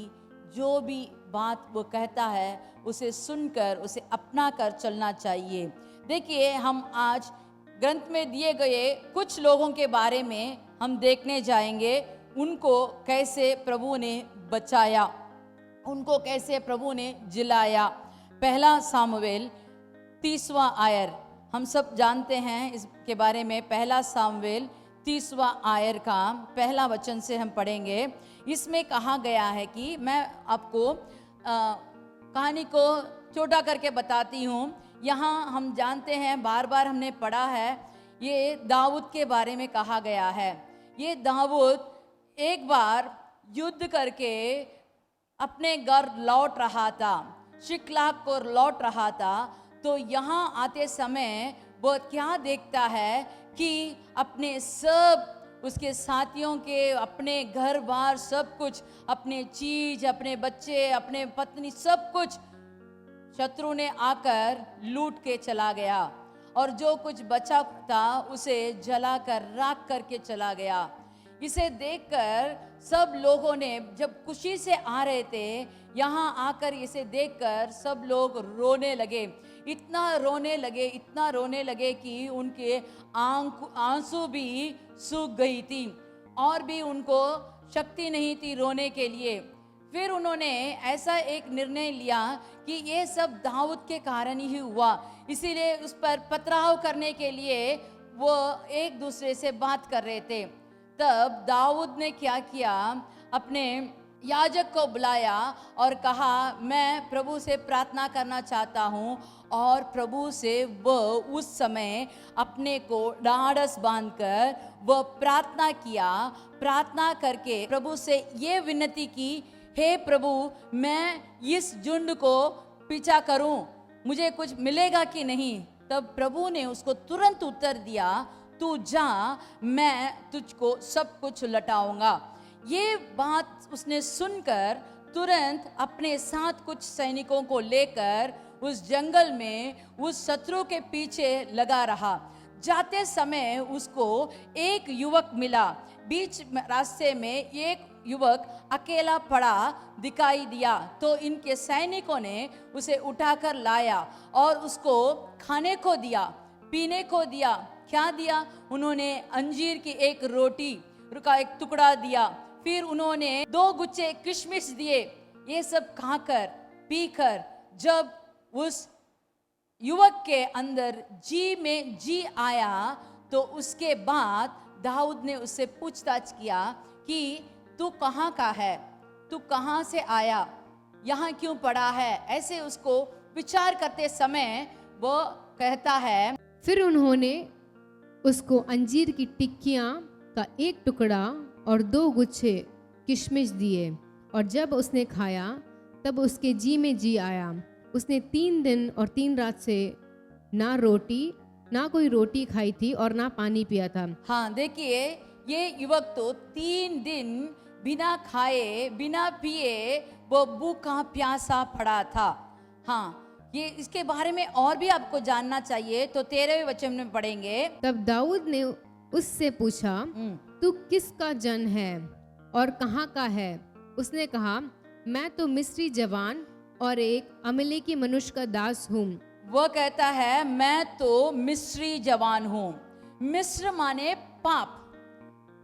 जो भी बात वो कहता है उसे सुनकर उसे अपना कर चलना चाहिए। देखिए, हम आज ग्रंथ में दिए गए कुछ लोगों के बारे में हम देखने जाएंगे, उनको कैसे प्रभु ने बचाया, उनको कैसे प्रभु ने जिलाया। पहला सामुएल 30वां आयर, हम सब जानते हैं इसके बारे में। पहला सामुएल 30वां आयर का पहला वचन से हम पढ़ेंगे। इसमें कहा गया है कि मैं आपको कहानी को छोटा करके बताती हूँ। यहाँ हम जानते हैं, बार बार हमने पढ़ा है, ये दाऊद के बारे में कहा गया है। ये दाऊद एक बार युद्ध करके अपने घर लौट रहा था, शिकलाग को लौट रहा था। तो यहाँ आते समय वो क्या देखता है कि अपने सब उसके साथियों के, अपने घर बार सब कुछ, अपने चीज, अपने बच्चे, अपने पत्नी, सब कुछ शत्रु ने आकर लूट के चला गया, और जो कुछ बचा था उसे जलाकर राख करके चला गया। इसे देखकर सब लोगों ने, जब खुशी से आ रहे थे, यहाँ आकर इसे देखकर सब लोग रोने लगे। इतना रोने लगे, इतना रोने लगे कि उनके आंसू भी सूख गई थी और भी उनको शक्ति नहीं थी रोने के लिए। फिर उन्होंने ऐसा एक निर्णय लिया कि ये सब दाऊद के कारण ही हुआ, इसीलिए उस पर पथराव करने के लिए वो एक दूसरे से बात कर रहे थे। तब दाऊद ने क्या किया, अपने याजक को बुलाया और कहा, मैं प्रभु से प्रार्थना करना चाहता हूँ। और प्रभु से वो उस समय अपने को ढाढ़स बांधकर वो प्रार्थना किया। प्रार्थना करके प्रभु से ये विनती की, हे प्रभु, मैं इस झुंड को पीछा करूं, मुझे कुछ मिलेगा कि नहीं? तब प्रभु ने उसको तुरंत उत्तर दिया, तू जा, मैं तुझको सब कुछ लौटाऊंगा। ये बात उसने सुनकर तुरंत अपने साथ कुछ सैनिकों को लेकर उस जंगल में उस शत्रु के पीछे लगा रहा। जाते समय उसको एक युवक मिला। बीच रास्ते में एक युवक अकेला पड़ा दिखाई दिया, तो इनके सैनिकों ने उसे उठाकर लाया और उसको खाने को दिया, पीने को दिया। क्या दिया? उन्होंने अंजीर की एक रोटी का एक टुकड़ा दिया, फिर उन्होंने 2 गुच्छे किशमिश दिए। ये सब खाकर पीकर जब उस युवक के अंदर जी में जी आया, तो उसके बाद दाऊद ने उससे पूछताछ किया कि तू कहाँ का है, तू कहाँ से आया, यहाँ क्यों पड़ा है? ऐसे उसको विचार करते समय वो कहता है, फिर उन्होंने उसको अंजीर की टिक्कियाँ का एक टुकड़ा और 2 गुच्छे किशमिश दिए, और जब उसने खाया तब उसके जी में जी आया। उसने 3 दिन और 3 रात से ना कोई रोटी खाई थी और ना पानी पिया था। हाँ, देखिए, ये युवक तो 3 दिन बिना खाए बिना पिए वो भूखा प्यासा पड़ा था। हाँ, ये इसके बारे में और भी आपको जानना चाहिए, तो 13वें वचन में पढ़ेंगे। तब दाऊद ने उससे पूछा, तू किसका जन है और कहाँ का है? उसने कहा, मैं तो मिस्री जवान और एक अमलेकी मनुष्य का दास हूँ। वो कहता है, मैं तो मिस्री जवान हूँ। मिस्र माने पाप,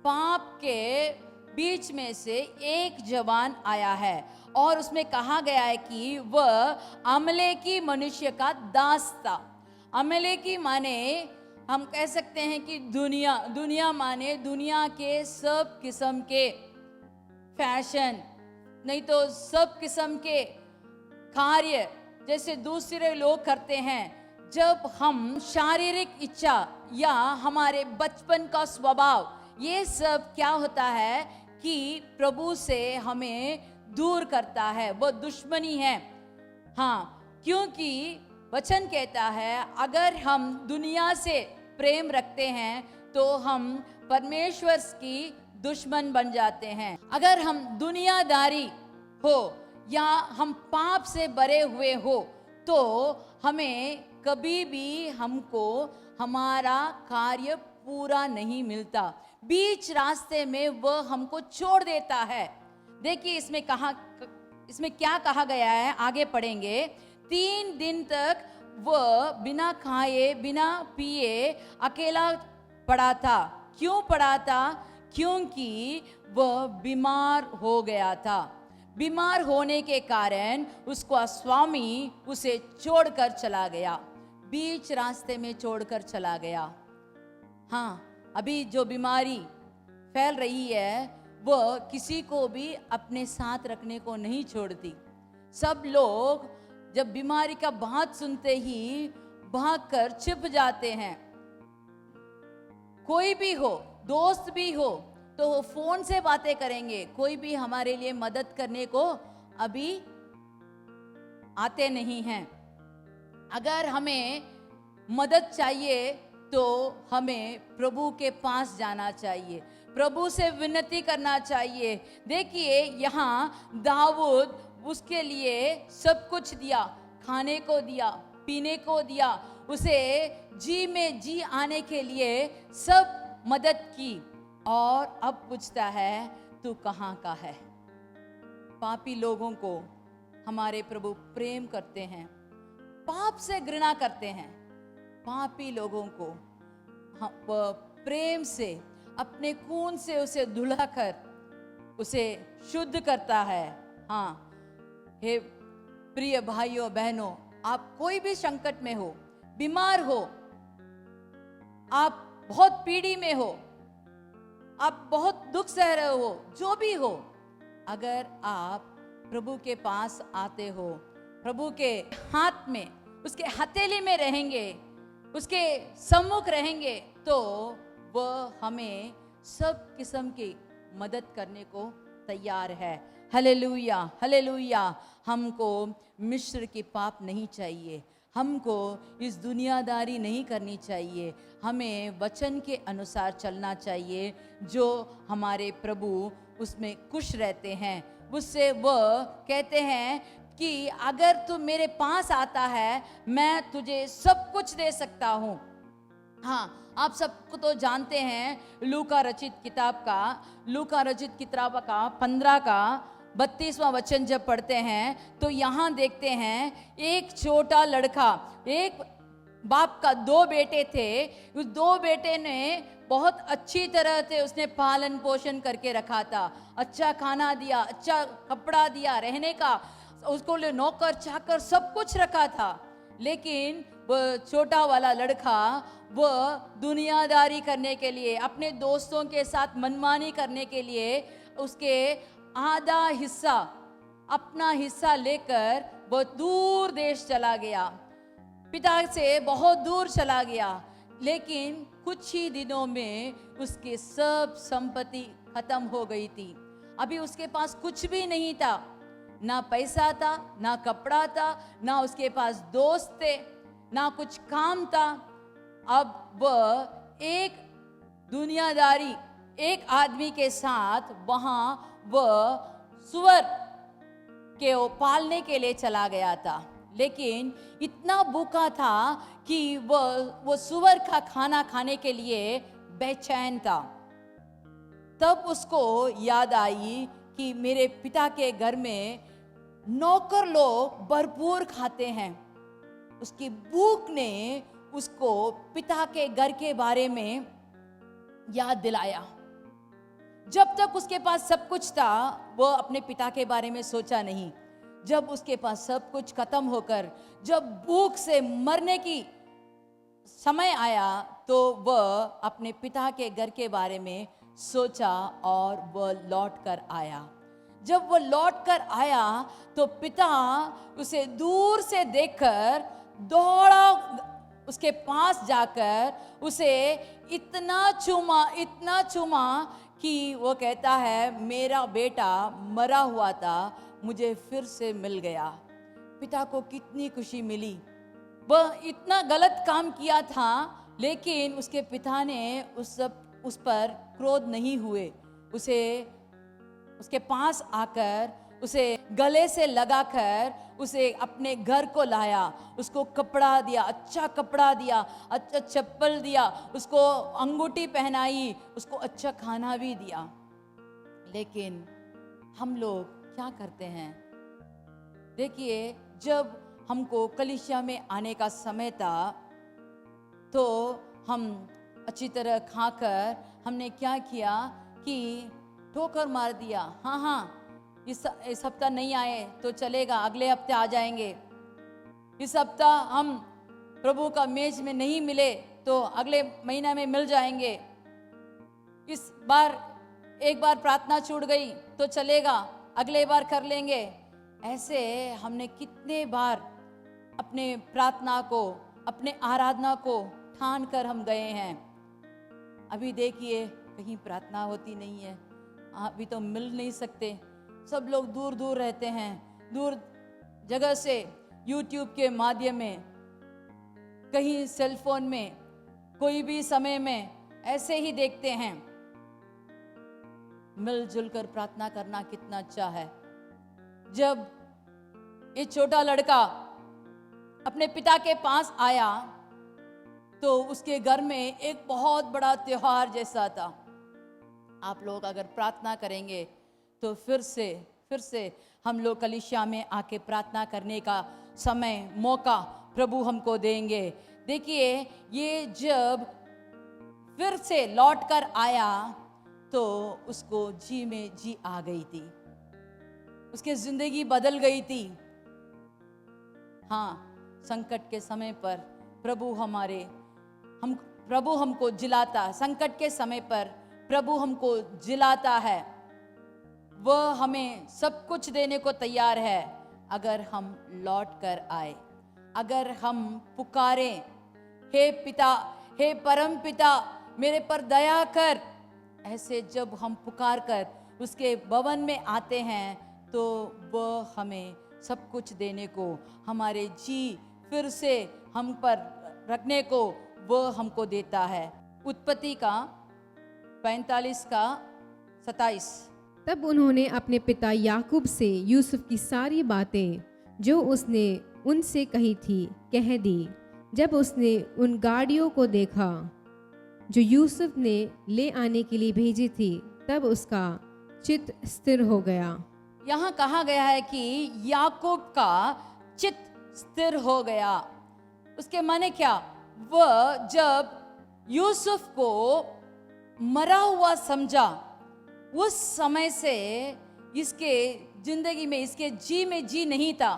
पाप के बीच में से एक जवान आया है, और उसमें कहा गया है कि वह अमलेकी मनुष्य का दास था। अमलेकी माने हम कह सकते हैं कि दुनिया माने दुनिया के सब किस्म के फैशन, नहीं तो सब किस्म के कार्य जैसे दूसरे लोग करते हैं। जब हम शारीरिक इच्छा या हमारे बचपन का स्वभाव, ये सब क्या होता है कि प्रभु से हमें दूर करता है, वो दुश्मनी है। हाँ, क्योंकि वचन कहता है, अगर हम दुनिया से प्रेम रखते हैं तो हम परमेश्वर की दुश्मन बन जाते हैं। अगर हम दुनियादारी हो या हम पाप से भरे हुए हो, तो हमें कभी भी हमको हमारा कार्य पूरा नहीं मिलता। बीच रास्ते में वह हमको छोड़ देता है। देखिए, इसमें कहा, इसमें क्या कहा गया है, आगे पढ़ेंगे। 3 दिन तक वह बिना खाए बिना पिए अकेला पड़ा था। क्यों पड़ा था? क्योंकि वह बीमार हो गया था। बीमार होने के कारण उसका स्वामी उसे छोड़कर चला गया, बीच रास्ते में छोड़कर चला गया। हाँ, अभी जो बीमारी फैल रही है वह किसी को भी अपने साथ रखने को नहीं छोड़ती। सब लोग जब बीमारी का बात सुनते ही भागकर छिप जाते हैं। कोई भी हो, दोस्त भी हो, तो वो फोन से बातें करेंगे, कोई भी हमारे लिए मदद करने को अभी आते नहीं हैं। अगर हमें मदद चाहिए तो हमें प्रभु के पास जाना चाहिए, प्रभु से विनती करना चाहिए। देखिए यहाँ दाऊद उसके लिए सब कुछ दिया, खाने को दिया, पीने को दिया, उसे जी में जी आने के लिए सब मदद की, और अब पूछता है तू कहाँ का है। पापी लोगों को हमारे प्रभु प्रेम करते हैं, पाप से घृणा करते हैं। पापी लोगों को प्रेम से अपने खून से उसे धुलाकर उसे शुद्ध करता है। हाँ, हे प्रिय भाइयों बहनों, आप कोई भी संकट में हो, बीमार हो, आप बहुत पीड़ी में हो, आप बहुत दुख सह रहे हो, जो भी हो, अगर आप प्रभु के पास आते हो, प्रभु के हाथ में, उसके हथेली में रहेंगे, उसके सम्मुख रहेंगे, तो वह हमें सब किस्म की मदद करने को तैयार है। Hallelujah, hallelujah. हमको मिस्र की पाप नहीं चाहिए, हमको इस दुनियादारी नहीं करनी चाहिए, हमें वचन के अनुसार चलना चाहिए, जो हमारे प्रभु उसमें खुश रहते हैं। उससे वह कहते हैं कि अगर तू मेरे पास आता है मैं तुझे सब कुछ दे सकता हूँ। हाँ, आप सबको तो जानते हैं लूका रचित किताब का 15 का 32वां वचन जब पढ़ते हैं तो यहाँ देखते हैं एक छोटा लड़का, एक बाप का 2 बेटे थे, उस 2 बेटे ने बहुत अच्छी तरह से उसने पालन पोषण करके रखा था, अच्छा खाना दिया, अच्छा कपड़ा दिया, रहने का उसको लिए नौकर चाकर सब कुछ रखा था। लेकिन वह छोटा वाला लड़का वह दुनियादारी करने के लिए, अपने दोस्तों के साथ मनमानी करने के लिए उसके आधा हिस्सा, अपना हिस्सा लेकर वह दूर देश चला गया, पिता से बहुत दूर चला गया। लेकिन कुछ ही दिनों में उसके सब संपत्ति खत्म हो गई थी। अभी उसके पास कुछ भी नहीं था, ना पैसा था, ना कपड़ा था, ना उसके पास दोस्त थे, ना कुछ काम था। अब वह एक दुनियादारी, एक आदमी के साथ वहां वह सुअर के पालने के लिए चला गया था। लेकिन इतना भूखा था कि वह सुअर का खाना खाने के लिए बेचैन था। तब उसको याद आई कि मेरे पिता के घर में नौकर लोग भरपूर खाते हैं। उसकी भूख ने उसको पिता के घर के बारे में याद दिलाया। जब तक उसके पास सब कुछ था वह अपने पिता के बारे में सोचा नहीं। जब उसके पास सब कुछ खत्म होकर जब भूख से मरने की समय आया तो वह अपने पिता के घर के बारे में सोचा और वह लौट कर आया। जब वह लौट कर आया तो पिता उसे दूर से देखकर दौड़ा, उसके पास जाकर उसे इतना चूमा कि वो कहता है मेरा बेटा मरा हुआ था, मुझे फिर से मिल गया। पिता को कितनी खुशी मिली। वह इतना गलत काम किया था लेकिन उसके पिता ने उस पर क्रोध नहीं हुए। उसके पास आकर उसे गले से लगाकर उसे अपने घर को लाया, उसको कपड़ा दिया, अच्छा कपड़ा दिया, अच्छा चप्पल दिया, उसको अंगूठी पहनाई, उसको अच्छा खाना भी दिया। लेकिन हम लोग क्या करते हैं? देखिए, जब हमको कलीसिया में आने का समय था तो हम अच्छी तरह खाकर हमने क्या किया कि ठोकर मार दिया। हाँ हाँ, इस हफ्ता नहीं आए तो चलेगा, अगले हफ्ते आ जाएंगे। इस हफ्ता हम प्रभु का मेज में नहीं मिले तो अगले महीना में मिल जाएंगे। इस बार एक बार प्रार्थना छूट गई तो चलेगा, अगले बार कर लेंगे। ऐसे हमने कितने बार अपने प्रार्थना को, अपने आराधना को ठान कर हम गए हैं। अभी देखिए, कहीं प्रार्थना होती नहीं है, अभी तो मिल नहीं सकते, सब लोग दूर दूर रहते हैं, दूर जगह से YouTube के माध्यम में, कहीं सेल फोन में, कोई भी समय में ऐसे ही देखते हैं। मिलजुल कर प्रार्थना करना कितना अच्छा है। जब ये छोटा लड़का अपने पिता के पास आया तो उसके घर में एक बहुत बड़ा त्योहार जैसा था। आप लोग अगर प्रार्थना करेंगे तो फिर से हम लोग कलीसिया में आके प्रार्थना करने का समय, मौका प्रभु हमको देंगे। देखिए, ये जब फिर से लौट कर आया तो उसको जी में जी आ गई थी, उसकी जिंदगी बदल गई थी। हाँ, संकट के समय पर प्रभु हमको जिलाता, संकट के समय पर प्रभु हमको जिलाता है। वह हमें सब कुछ देने को तैयार है अगर हम लौट कर आए, अगर हम पुकारें, हे पिता, हे परम पिता, मेरे पर दया कर। ऐसे जब हम पुकार कर उसके भवन में आते हैं तो वह हमें सब कुछ देने को, हमारे जी फिर से हम पर रखने को वह हमको देता है। उत्पत्ति का 45 का 27। तब उन्होंने अपने पिता याकूब से यूसुफ की सारी बातें जो उसने उनसे कही थी कह दी। जब उसने उन गाड़ियों को देखा जो यूसुफ ने ले आने के लिए भेजी थी, तब उसका चित्त स्थिर हो गया। यहाँ कहा गया है कि याकूब का चित्त स्थिर हो गया। उसके माने क्या? वह जब यूसुफ को मरा हुआ समझा, उस समय से इसके जिंदगी में, इसके जी में जी नहीं था।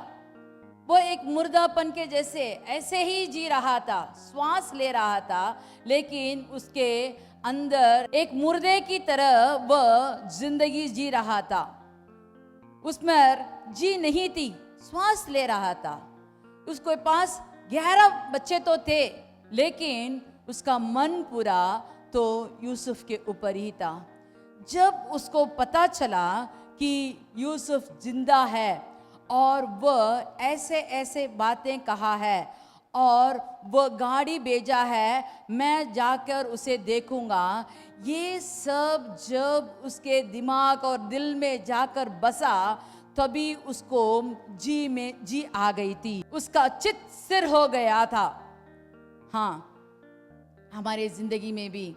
वो एक मुर्दापन के जैसे ऐसे ही जी रहा था, श्वास ले रहा था, लेकिन उसके अंदर एक मुर्दे की तरह वह जिंदगी जी रहा था। उसमें जी नहीं थी, श्वास ले रहा था। उसके पास 11 बच्चे तो थे, लेकिन उसका मन पूरा तो यूसुफ के ऊपर ही था। जब उसको पता चला कि यूसुफ जिंदा है और वह ऐसे ऐसे बातें कहा है और वह गाड़ी भेजा है, मैं जाकर उसे देखूंगा, ये सब जब उसके दिमाग और दिल में जाकर बसा, तभी उसको जी में जी आ गई थी, उसका चित्त स्थिर हो गया था। हाँ, हमारे जिंदगी में भी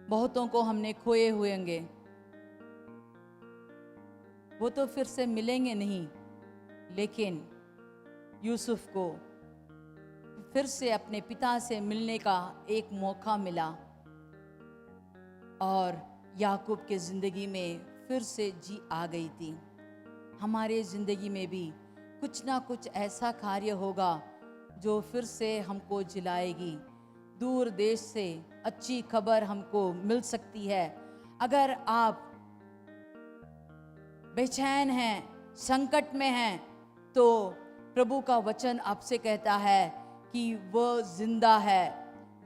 बहुतों को हमने खोए हुए होंगे, वो तो फिर से मिलेंगे नहीं, लेकिन यूसुफ को फिर से अपने पिता से मिलने का एक मौका मिला और याकूब के जिंदगी में फिर से जी आ गई थी। हमारे जिंदगी में भी कुछ ना कुछ ऐसा कार्य होगा जो फिर से हमको जिलाएगी। दूर देश से अच्छी खबर हमको मिल सकती है। अगर आप बेचैन हैं, संकट में हैं, तो प्रभु का वचन आपसे कहता है कि वह जिंदा है,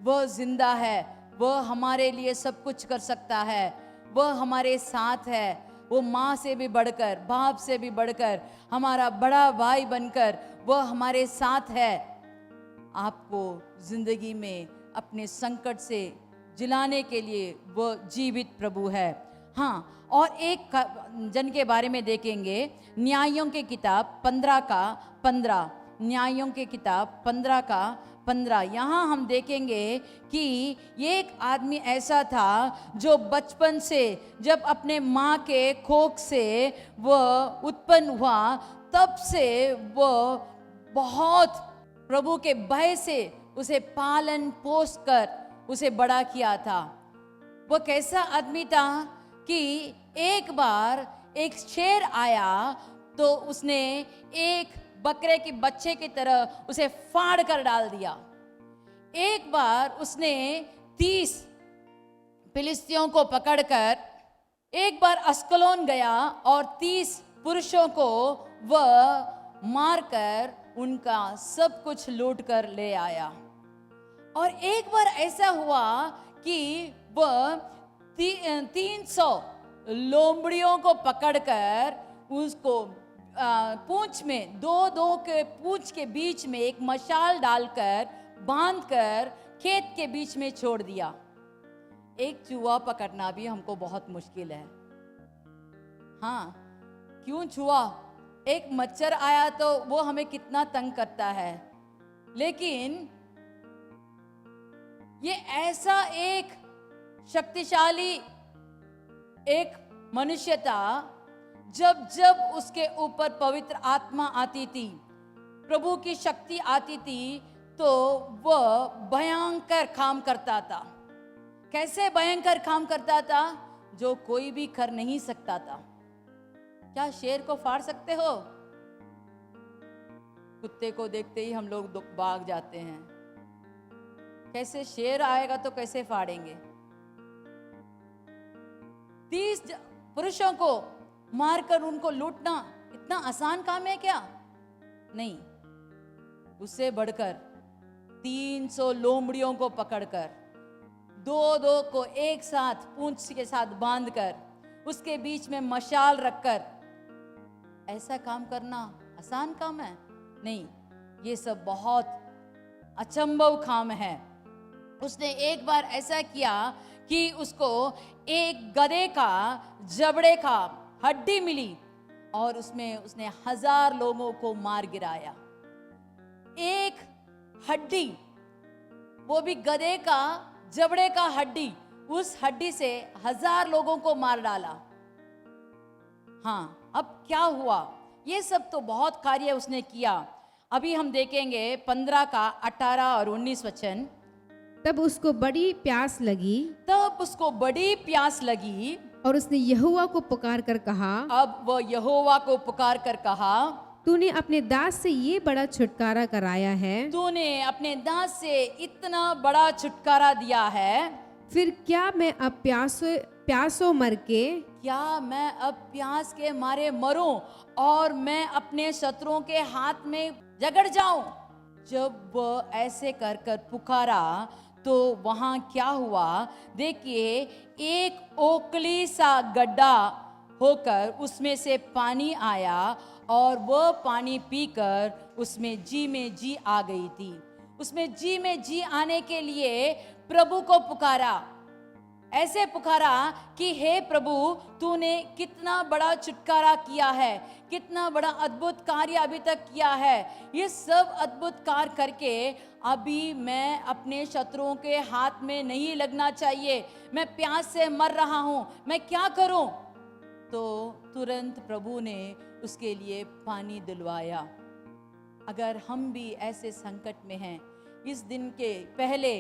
वह जिंदा है, वह हमारे लिए सब कुछ कर सकता है, वह हमारे साथ है। वो माँ से भी बढ़कर, बाप से भी बढ़कर, हमारा बड़ा भाई बनकर वह हमारे साथ है। आपको जिंदगी में अपने संकट से जिलाने के लिए वह जीवित प्रभु है। हाँ, और एक जन के बारे में देखेंगे, न्यायों के किताब 15 का 15, न्यायों के किताब 15 का 15। यहाँ हम देखेंगे कि एक आदमी ऐसा था जो बचपन से, जब अपने माँ के कोख से वह उत्पन्न हुआ, तब से वो बहुत प्रभु के भय से उसे पालन पोस कर उसे बड़ा किया था। वो कैसा आदमी था कि एक बार एक शेर आया तो उसने एक बकरे के बच्चे की तरह उसे फाड़ कर डाल दिया। एक बार उसने 30 फिलिस्तियों को पकड़कर एक बार अस्कलोन गया और 30 पुरुषों को वह मारकर उनका सब कुछ लूट कर ले आया। और एक बार ऐसा हुआ कि वह 300 लोमड़ियों को पकड़कर उसको पूंछ में दो के पूंछ के बीच में एक मशाल डालकर बांधकर खेत के बीच में छोड़ दिया। एक चूहा पकड़ना भी हमको बहुत मुश्किल है। हाँ, क्यों चूहा? एक मच्छर आया तो वो हमें कितना तंग करता है, लेकिन ये ऐसा एक शक्तिशाली एक मनुष्य था, जब जब उसके ऊपर पवित्र आत्मा आती थी, प्रभु की शक्ति आती थी, तो वह भयंकर काम करता था। कैसे भयंकर काम करता था? जो कोई भी कर नहीं सकता था। क्या शेर को फाड़ सकते हो? कुत्ते को देखते ही हम लोग भाग जाते हैं। कैसे शेर आएगा तो कैसे फाड़ेंगे? 30 पुरुषों को मारकर उनको लूटना इतना आसान काम है क्या? नहीं, उससे बढ़कर 300 लोमड़ियों को पकड़कर दो को एक साथ पूंछ के साथ बांधकर उसके बीच में मशाल रखकर ऐसा काम करना आसान काम है? नहीं, ये सब बहुत अचंभव काम है। उसने एक बार ऐसा किया कि उसको एक गधे का जबड़े का हड्डी मिली और उसमें उसने 1000 लोगों को मार गिराया। एक हड्डी, वो भी गधे का जबड़े का हड्डी, उस हड्डी से 1000 लोगों को मार डाला। हाँ, अब क्या हुआ? ये सब तो बहुत कार्य उसने किया। अभी हम देखेंगे 15 का 18 और 19 वचन। तब उसको बड़ी प्यास लगी और उसने यहोवा को पुकार कर कहा। अब वो यहोवा को पुकार कर कहा, तूने अपने दास से ये बड़ा छुटकारा कराया है, तूने अपने दास से इतना बड़ा छुटकारा दिया है, फिर क्या मैं अब प्यासों मर के क्या मैं अब प्यास के मारे मरूं और मैं अपने शत्रुओं के हाथ में जगड़ जाऊं? जब वह ऐसे कर कर पुकारा तो वहां क्या हुआ? देखिए, एक ओकली सा गड्ढा होकर उसमें से पानी आया और वह पानी पीकर उसमें जी में जी आ गई थी। उसमें जी में जी आने के लिए प्रभु को पुकारा, ऐसे पुकारा कि हे प्रभु, तूने कितना बड़ा छुटकारा किया है, कितना बड़ा अद्भुत कार्य अभी तक किया है। ये सब अद्भुत कार्य करके अभी मैं अपने शत्रुओं के हाथ में नहीं लगना चाहिए। मैं प्यास से मर रहा हूं, मैं क्या करूं? तो तुरंत प्रभु ने उसके लिए पानी दिलवाया। अगर हम भी ऐसे संकट में हैं, इस दिन के पहले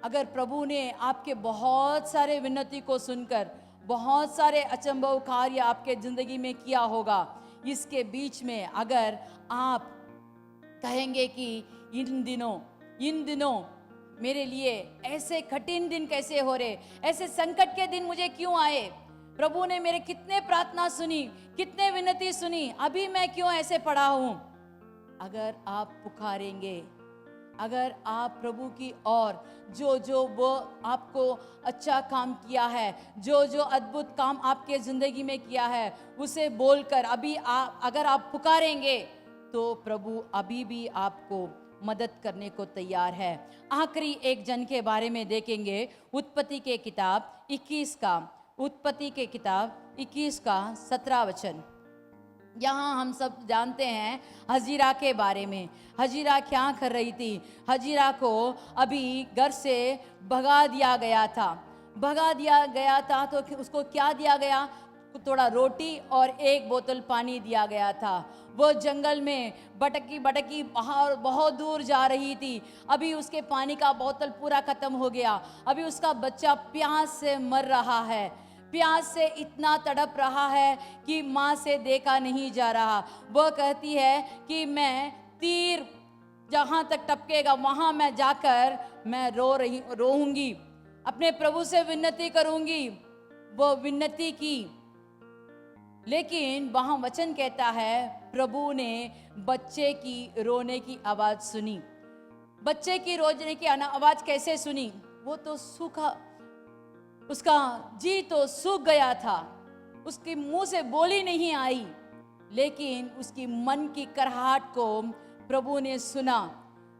अगर प्रभु ने आपके बहुत सारे विनती को सुनकर बहुत सारे अचंभव कार्य आपके जिंदगी में किया होगा, इसके बीच में अगर आप कहेंगे कि इन दिनों मेरे लिए ऐसे कठिन दिन कैसे हो रहे, ऐसे संकट के दिन मुझे क्यों आए, प्रभु ने मेरे कितने प्रार्थना सुनी, कितने विनती सुनी, अभी मैं क्यों ऐसे पड़ा हूं? अगर आप पुकारेंगे, अगर आप प्रभु की ओर जो वो आपको अच्छा काम किया है, जो अद्भुत काम आपके जिंदगी में किया है, उसे बोलकर अभी अगर आप पुकारेंगे तो प्रभु अभी भी आपको मदद करने को तैयार है। आखिरी एक जन के बारे में देखेंगे, उत्पत्ति के किताब 21 का 17 वचन। यहाँ हम सब जानते हैं हजीरा के बारे में। हजीरा क्या कर रही थी? हजीरा को अभी घर से भगा दिया गया था तो उसको क्या दिया गया? थोड़ा रोटी और एक बोतल पानी दिया गया था। वो जंगल में भटकी भटकी बाहर बहुत दूर जा रही थी। अभी उसके पानी का बोतल पूरा खत्म हो गया। अभी उसका बच्चा प्यास से मर रहा है, प्यास से इतना तड़प रहा है कि माँ से देखा नहीं जा रहा। वह कहती है कि मैं तीर जहाँ तक टपकेगा वहाँ मैं जाकर मैं रोऊंगी, अपने प्रभु से विनती करूंगी। वो विनती की, लेकिन वहां वचन कहता है प्रभु ने बच्चे की रोने की आवाज सुनी। बच्चे की रोने की आवाज कैसे सुनी? वो तो सूखा, उसका जी तो सूख गया था, उसके मुंह से बोली नहीं आई, लेकिन उसकी मन की कराहट को प्रभु ने सुना।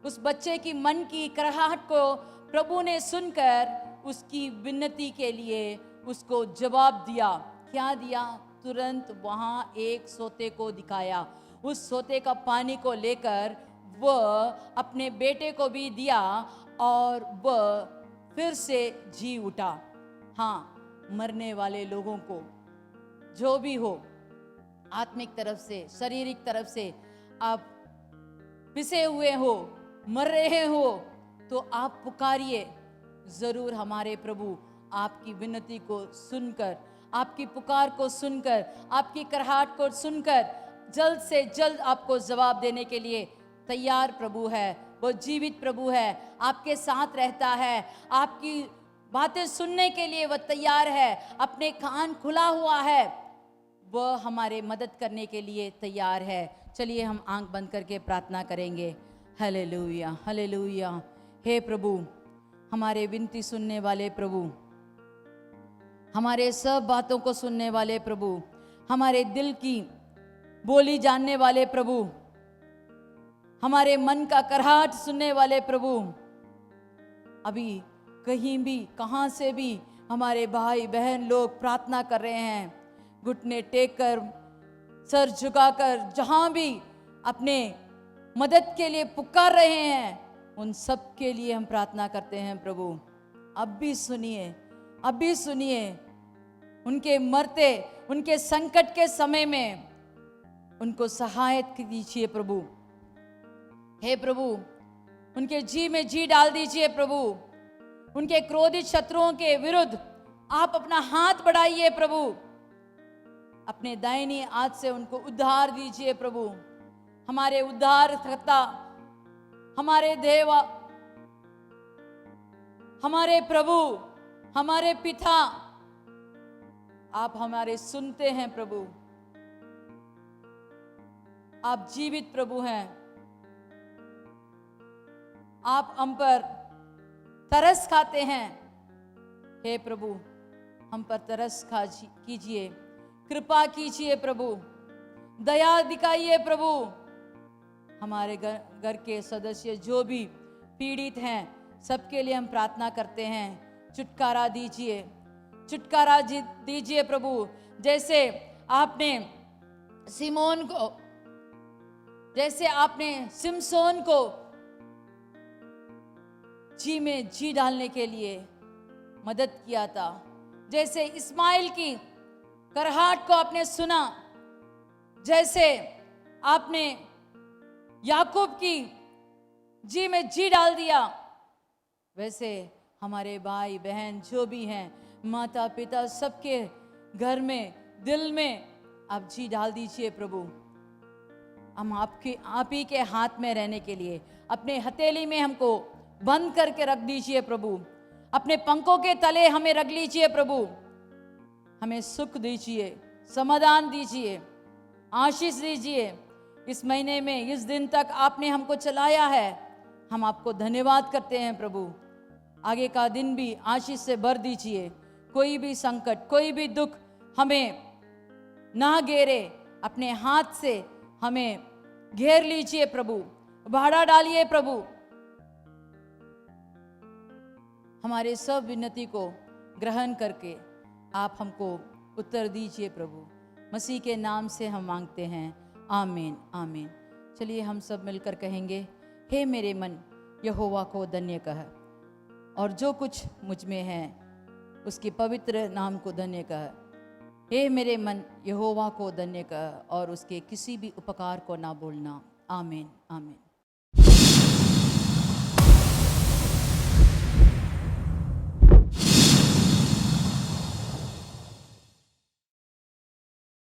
उस बच्चे की मन की कराहट को प्रभु ने सुनकर उसकी विनती के लिए उसको जवाब दिया। क्या दिया? तुरंत वहां एक सोते को दिखाया। उस सोते का पानी को लेकर वह अपने बेटे को भी दिया और वह फिर से जी उठा। हाँ, मरने वाले लोगों को जो भी हो, आत्मिक तरफ से, शारीरिक तरफ से आप पिसे हुए हो, मर रहे हो, तो आप पुकारिए। जरूर हमारे प्रभु आपकी विनती को सुनकर, आपकी पुकार को सुनकर, आपकी कराहट को सुनकर जल्द से जल्द आपको जवाब देने के लिए तैयार प्रभु है। वो जीवित प्रभु है, आपके साथ रहता है, आपकी बातें सुनने के लिए वह तैयार है, अपने कान खुला हुआ है, वह हमारे मदद करने के लिए तैयार है। चलिए हम आंख बंद करके प्रार्थना करेंगे। Hallelujah, hallelujah. हे प्रभु, हमारे विनती सुनने वाले प्रभु, हमारे सब बातों को सुनने वाले प्रभु, हमारे दिल की बोली जानने वाले प्रभु, हमारे मन का कराहट सुनने वाले प्रभु, अभी कहीं भी कहां से भी हमारे भाई बहन लोग प्रार्थना कर रहे हैं, घुटने टेक कर, सर झुकाकर, जहां भी अपने मदद के लिए पुकार रहे हैं, उन सब के लिए हम प्रार्थना करते हैं प्रभु। अब भी सुनिए, अब भी सुनिए। उनके मरते, उनके संकट के समय में उनको सहायता दीजिए प्रभु। हे प्रभु, उनके जी में जी डाल दीजिए प्रभु। उनके क्रोधित शत्रुओं के विरुद्ध आप अपना हाथ बढ़ाइए प्रभु। अपने दाहिनी हाथ से उनको उद्धार दीजिए प्रभु। हमारे उद्धारकर्ता, हमारे देवा, हमारे प्रभु, हमारे पिता, आप हमारे सुनते हैं प्रभु। आप जीवित प्रभु हैं। आप हम पर तरस खाते हैं। हे प्रभु, हम पर तरस कीजिए, कृपा कीजिए प्रभु, दया दिखाइए प्रभु। हमारे घर के सदस्य जो भी पीड़ित हैं, सबके लिए हम प्रार्थना करते हैं। छुटकारा दीजिए, छुटकारा दीजिए प्रभु। जैसे आपने सिमोन को, जैसे आपने सिमसोन को जी में जी डालने के लिए मदद किया था, जैसे इस्माइल की कराहट को आपने सुना, जैसे आपने याकूब की जी में जी डाल दिया, वैसे हमारे भाई बहन जो भी हैं, माता पिता, सबके घर में, दिल में आप जी डाल दीजिए प्रभु। हम आप ही के हाथ में रहने के लिए अपने हथेली में हमको बंद करके रख दीजिए प्रभु। अपने पंखों के तले हमें रख लीजिए प्रभु। हमें सुख दीजिए, समाधान दीजिए, आशीष दीजिए। इस महीने में, इस दिन तक आपने हमको चलाया है, हम आपको धन्यवाद करते हैं प्रभु। आगे का दिन भी आशीष से भर दीजिए। कोई भी संकट, कोई भी दुख हमें ना घेरे, अपने हाथ से हमें घेर लीजिए प्रभु, बाड़ा डालिए प्रभु। हमारे सब विनती को ग्रहण करके आप हमको उत्तर दीजिए प्रभु। मसीह के नाम से हम मांगते हैं, आमीन, आमीन। चलिए हम सब मिलकर कहेंगे, हे मेरे मन यहोवा को धन्य कह, और जो कुछ मुझ में है उसके पवित्र नाम को धन्य कह। हे मेरे मन यहोवा को धन्य कर और उसके किसी भी उपकार को ना भूलना। आमीन आमीन।